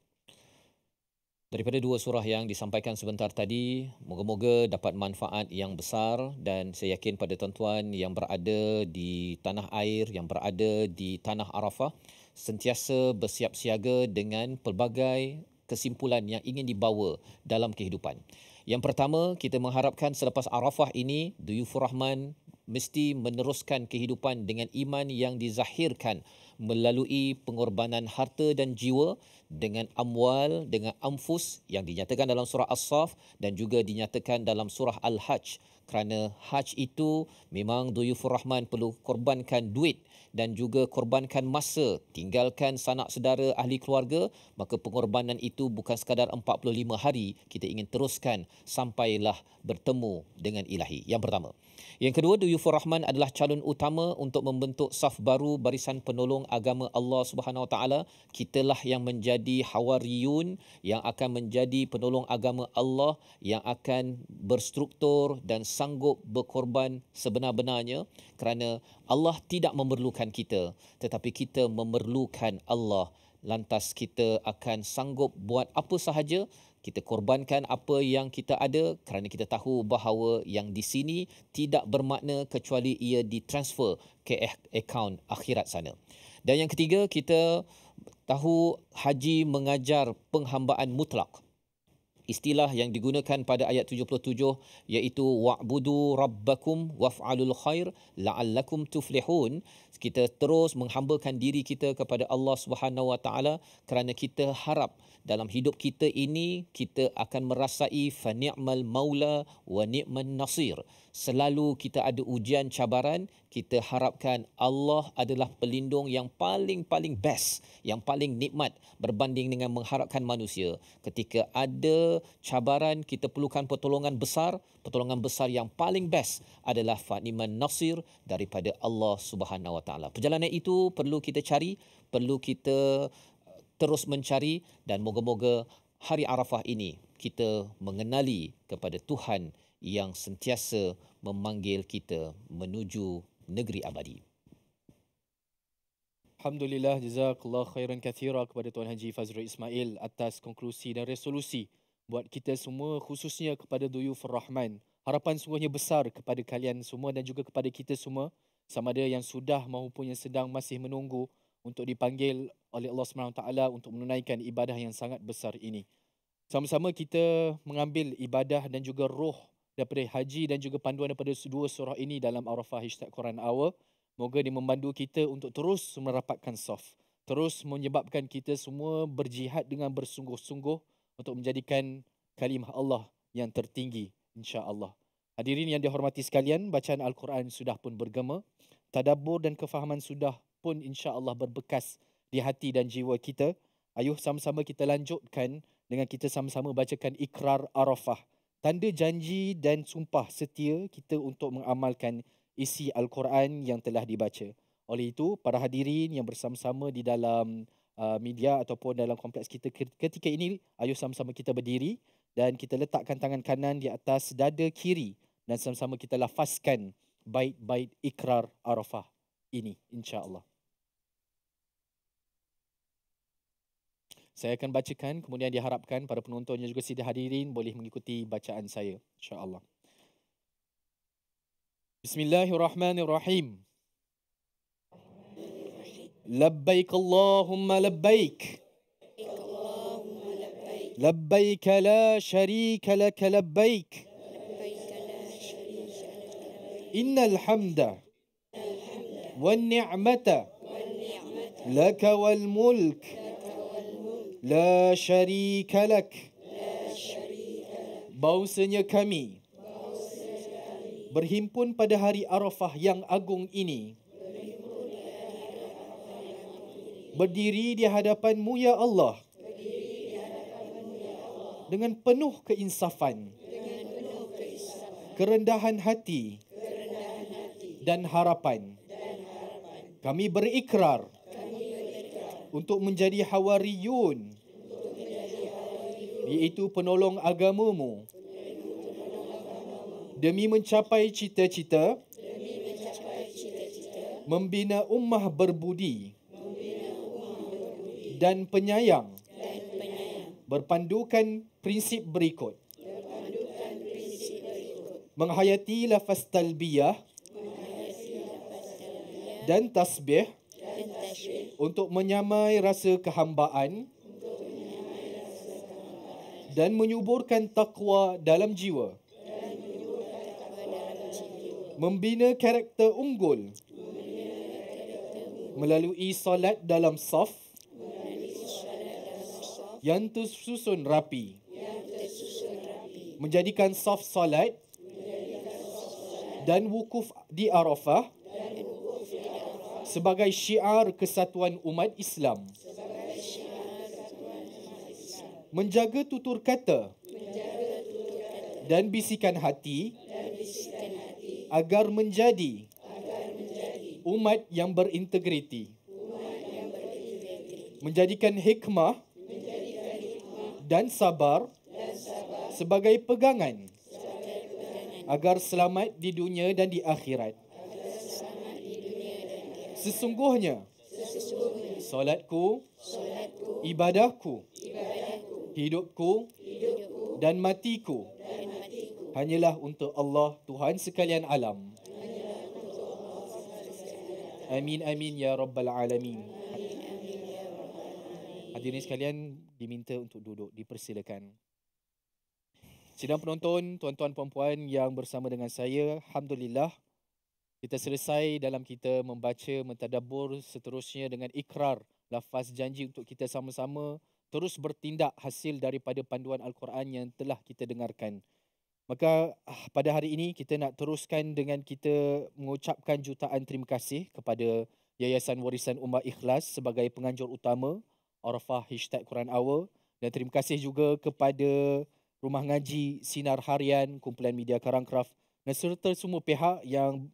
Speaker 3: Daripada dua surah yang disampaikan sebentar tadi, moga-moga dapat manfaat yang besar, dan saya yakin pada tuan-tuan yang berada di tanah air, yang berada di tanah Arafah, sentiasa bersiap siaga dengan pelbagai kesimpulan yang ingin dibawa dalam kehidupan. Yang pertama, kita mengharapkan selepas Arafah ini, duyufur rahman mesti meneruskan kehidupan dengan iman yang dizahirkan melalui pengorbanan harta dan jiwa, dengan amwal, dengan anfus yang dinyatakan dalam surah As-Saff dan juga dinyatakan dalam surah Al-Hajj. Kerana Hajj itu memang duyufur rahman perlu korbankan duit dan juga korbankan masa, tinggalkan sanak saudara, ahli keluarga. Maka pengorbanan itu bukan sekadar 45 hari, kita ingin teruskan sampailah bertemu dengan ilahi. Yang pertama. Yang kedua, duyufur rahman adalah calon utama untuk membentuk saf baru barisan penolong agama Allah Subhanahu Wa Taala. Kitalah yang menjadi hawariyun, yang akan menjadi penolong agama Allah, yang akan berstruktur dan sanggup berkorban sebenar-benarnya, kerana Allah tidak memerlukan kita, tetapi kita memerlukan Allah lantas kita akan sanggup buat apa sahaja, kita korbankan apa yang kita ada kerana kita tahu bahawa yang di sini tidak bermakna kecuali ia ditransfer ke akaun akhirat sana. Dan yang ketiga, kita tahu haji mengajar penghambaan mutlak. Istilah yang digunakan pada ayat 77 iaitu wa'budu rabbakum waf'alul khair la'allakum tuflihun. Kita terus menghambakan diri kita kepada Allah Subhanahu Wa Taala kerana kita harap dalam hidup kita ini kita akan merasai fa ni'mal maula wa ni'man nasir. Selalu kita ada ujian cabaran, kita harapkan Allah adalah pelindung yang paling best, yang paling nikmat berbanding dengan mengharapkan manusia. Ketika ada cabaran, kita perlukan pertolongan besar yang paling best adalah fa ni'man nasir daripada Allah Subhanahu Wa Taala. Perjalanan itu perlu kita cari, perlu kita terus mencari, dan moga-moga hari Arafah ini kita mengenali kepada Tuhan yang sentiasa memanggil kita menuju negeri abadi.
Speaker 2: Alhamdulillah, jazakallah khairan kathira kepada Tuan Haji Fazrul Ismail atas konklusi dan resolusi buat kita semua, khususnya kepada Duyufur Rahman. Harapan sungguhnya besar kepada kalian semua dan juga kepada kita semua, sama ada yang sudah maupun yang sedang masih menunggu untuk dipanggil oleh Allah SWT untuk menunaikan ibadah yang sangat besar ini. Sama-sama kita mengambil ibadah dan juga roh daripada haji dan juga panduan daripada dua surah ini dalam Arafah #Quran Hour. Moga dia membantu kita untuk terus merapatkan saf, terus menyebabkan kita semua berjihad dengan bersungguh-sungguh untuk menjadikan kalimah Allah yang tertinggi, insya-Allah. Hadirin yang dihormati sekalian, bacaan Al-Quran sudah pun bergema, tadabbur dan kefahaman sudah pun insya-Allah berbekas di hati dan jiwa kita. Ayuh sama-sama kita lanjutkan dengan kita sama-sama bacakan ikrar Arafah, tanda janji dan sumpah setia kita untuk mengamalkan isi Al-Quran yang telah dibaca. Oleh itu, para hadirin yang bersama-sama di dalam media ataupun dalam kompleks kita ketika ini, ayuh sama-sama kita berdiri dan kita letakkan tangan kanan di atas dada kiri dan sama-sama kita lafazkan bait-bait ikrar Arafah ini, insya-Allah. Saya akan bacakan, kemudian diharapkan para penonton yang juga sedia hadirin boleh mengikuti bacaan saya, insya-Allah. Bismillahirrahmanirrahim. Labbaik Allahumma labbaik. Labbaik la syarika lak labbaik. Innal hamda wan ni'mata lak wal mulk la syarika lak. Bahawasanya kami berhimpun pada hari Arafah yang agung ini, berdiri di hadapan-Mu ya Allah dengan penuh keinsafan, kerendahan hati dan harapan. Kami berikrar untuk menjadi hawariyun, iaitu penolong agama-Mu, demi mencapai cita-cita membina ummah berbudi dan penyayang, berpandukan prinsip berikut: menghayati lafaz talbiyah dan tasbih untuk menyamai rasa kehambaan dan menyuburkan taqwa dalam jiwa, membina karakter unggul melalui solat dalam saf yang tersusun rapi, menjadikan saf solat dan wukuf di Arafah sebagai syiar kesatuan umat Islam, menjaga tutur kata dan bisikan hati agar menjadi umat yang berintegriti, menjadikan hikmah dan sabar sebagai pegangan agar selamat di dunia dan di akhirat. Sesungguhnya Solatku, ibadahku, hidupku dan matiku hanyalah untuk Allah Tuhan sekalian alam. Amin amin ya rabbal alamin. Hadirin sekalian diminta untuk duduk, dipersilakan. Sidang penonton, tuan-tuan puan-puan yang bersama dengan saya, alhamdulillah kita selesai dalam kita membaca mentadabbur seterusnya dengan ikrar lafaz janji untuk kita sama-sama terus bertindak hasil daripada panduan Al-Quran yang telah kita dengarkan. Maka pada hari ini kita nak teruskan dengan kita mengucapkan jutaan terima kasih kepada Yayasan Warisan Ummah Ikhlas sebagai penganjur utama Arafah #Quran Hour, dan terima kasih juga kepada Rumah Ngaji Sinar Harian, Kumpulan Media Karangkraf dan serta semua pihak yang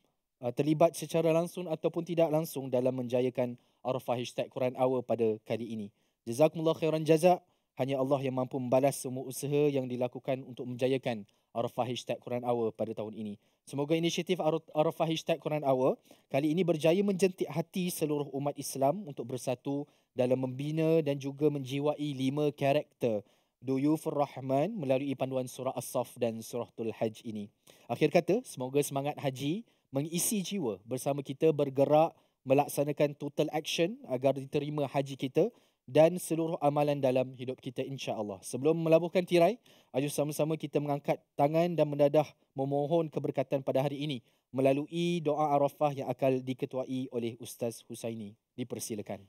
Speaker 2: terlibat secara langsung ataupun tidak langsung dalam menjayakan Arafah #Quran Hour pada kali ini. Jazakumullah khairan jazak. Hanya Allah yang mampu membalas semua usaha yang dilakukan untuk menjayakan Arafah #Quran Hour pada tahun ini. Semoga inisiatif Arafah #Quran Hour kali ini berjaya menjentik hati seluruh umat Islam untuk bersatu dalam membina dan juga menjiwai 5 karakter Duyufur Rahman melalui panduan surah As-Saff dan suratul Hajj ini. Akhir kata, semoga semangat haji mengisi jiwa bersama kita bergerak melaksanakan total action agar diterima haji kita dan seluruh amalan dalam hidup kita insya-Allah. Sebelum melabuhkan tirai, ayo sama-sama kita mengangkat tangan dan mendadah memohon keberkatan pada hari ini melalui doa Arafah yang akan diketuai oleh Ustaz Husaini. Dipersilakan.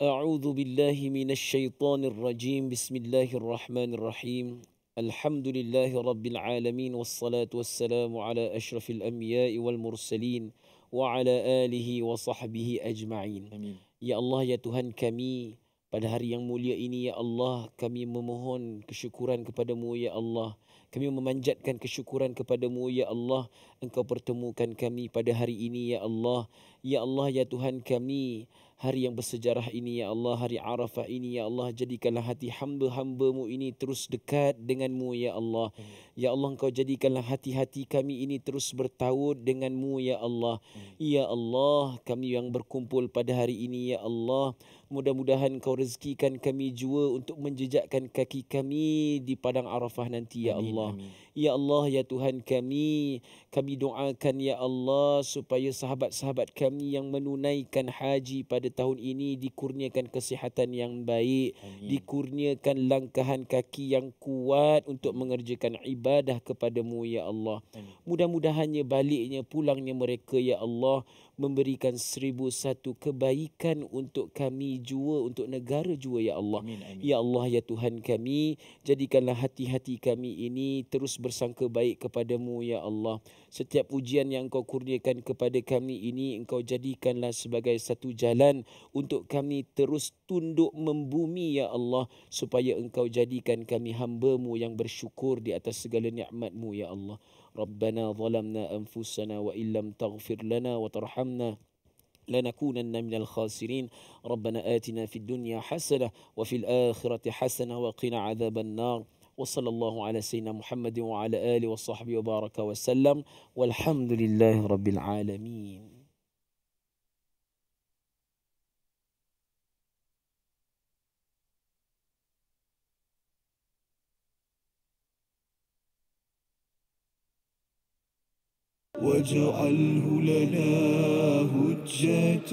Speaker 4: أعوذ بالله من الشيطان الرجيم بسم الله الرحمن الرحيم الحمد لله رب العالمين والصلاة والسلام على أشرف الأنبياء والمرسلين وعلى آله وصحبه أجمعين.
Speaker 2: Amin.
Speaker 4: Ya Allah, ya Tuhan kami, pada hari yang mulia ini ya Allah, kami memohon kesyukuran kepadamu ya Allah. Kami memanjatkan kesyukuran kepadamu ya Allah. Engkau pertemukan kami pada hari ini ya Allah. Ya Allah, ya Tuhan kami, hari yang bersejarah ini ya Allah, hari Arafah ini ya Allah, jadikanlah hati hamba-hambamu ini terus dekat denganmu ya Allah. Ya Allah, engkau jadikanlah hati-hati kami ini terus bertaut denganmu ya Allah. Ya Allah, kami yang berkumpul pada hari ini ya Allah, mudah-mudahan engkau rezekikan kami jua untuk menjejakkan kaki kami di padang Arafah nanti ya Allah.
Speaker 2: Amin.
Speaker 4: Ya Allah, ya Tuhan kami doakan ya Allah supaya sahabat-sahabat kami yang menunaikan haji pada tahun ini dikurniakan kesihatan yang baik,
Speaker 2: Amin.
Speaker 4: dikurniakan langkahan kaki yang kuat untuk mengerjakan ibadah kepadamu ya Allah.
Speaker 2: Amin.
Speaker 4: Mudah-mudahannya baliknya pulangnya mereka ya Allah memberikan 1001 kebaikan untuk kami jua, untuk negara jua ya Allah.
Speaker 2: Amin. Amin.
Speaker 4: Ya Allah, ya Tuhan kami, jadikanlah hati-hati kami ini terus bersangka baik kepadamu ya Allah. Setiap ujian yang engkau kurniakan kepada kami ini, engkau jadikanlah sebagai satu jalan untuk kami terus tunduk membumi ya Allah, supaya engkau jadikan kami hamba-Mu yang bersyukur di atas segala nikmat-Mu ya Allah. Rabbana zalamna anfusana wa illam taghfir lana wa tarhamna لنكونن من الخاسرين ربنا آتنا في الدنيا حسنة وفي الآخرة حسنة وقنا عذاب النار وصلى الله على سيدنا محمد وعلى آله وصحبه وبارك وسلم والحمد لله رب العالمين.
Speaker 6: واجعله لنا هجتين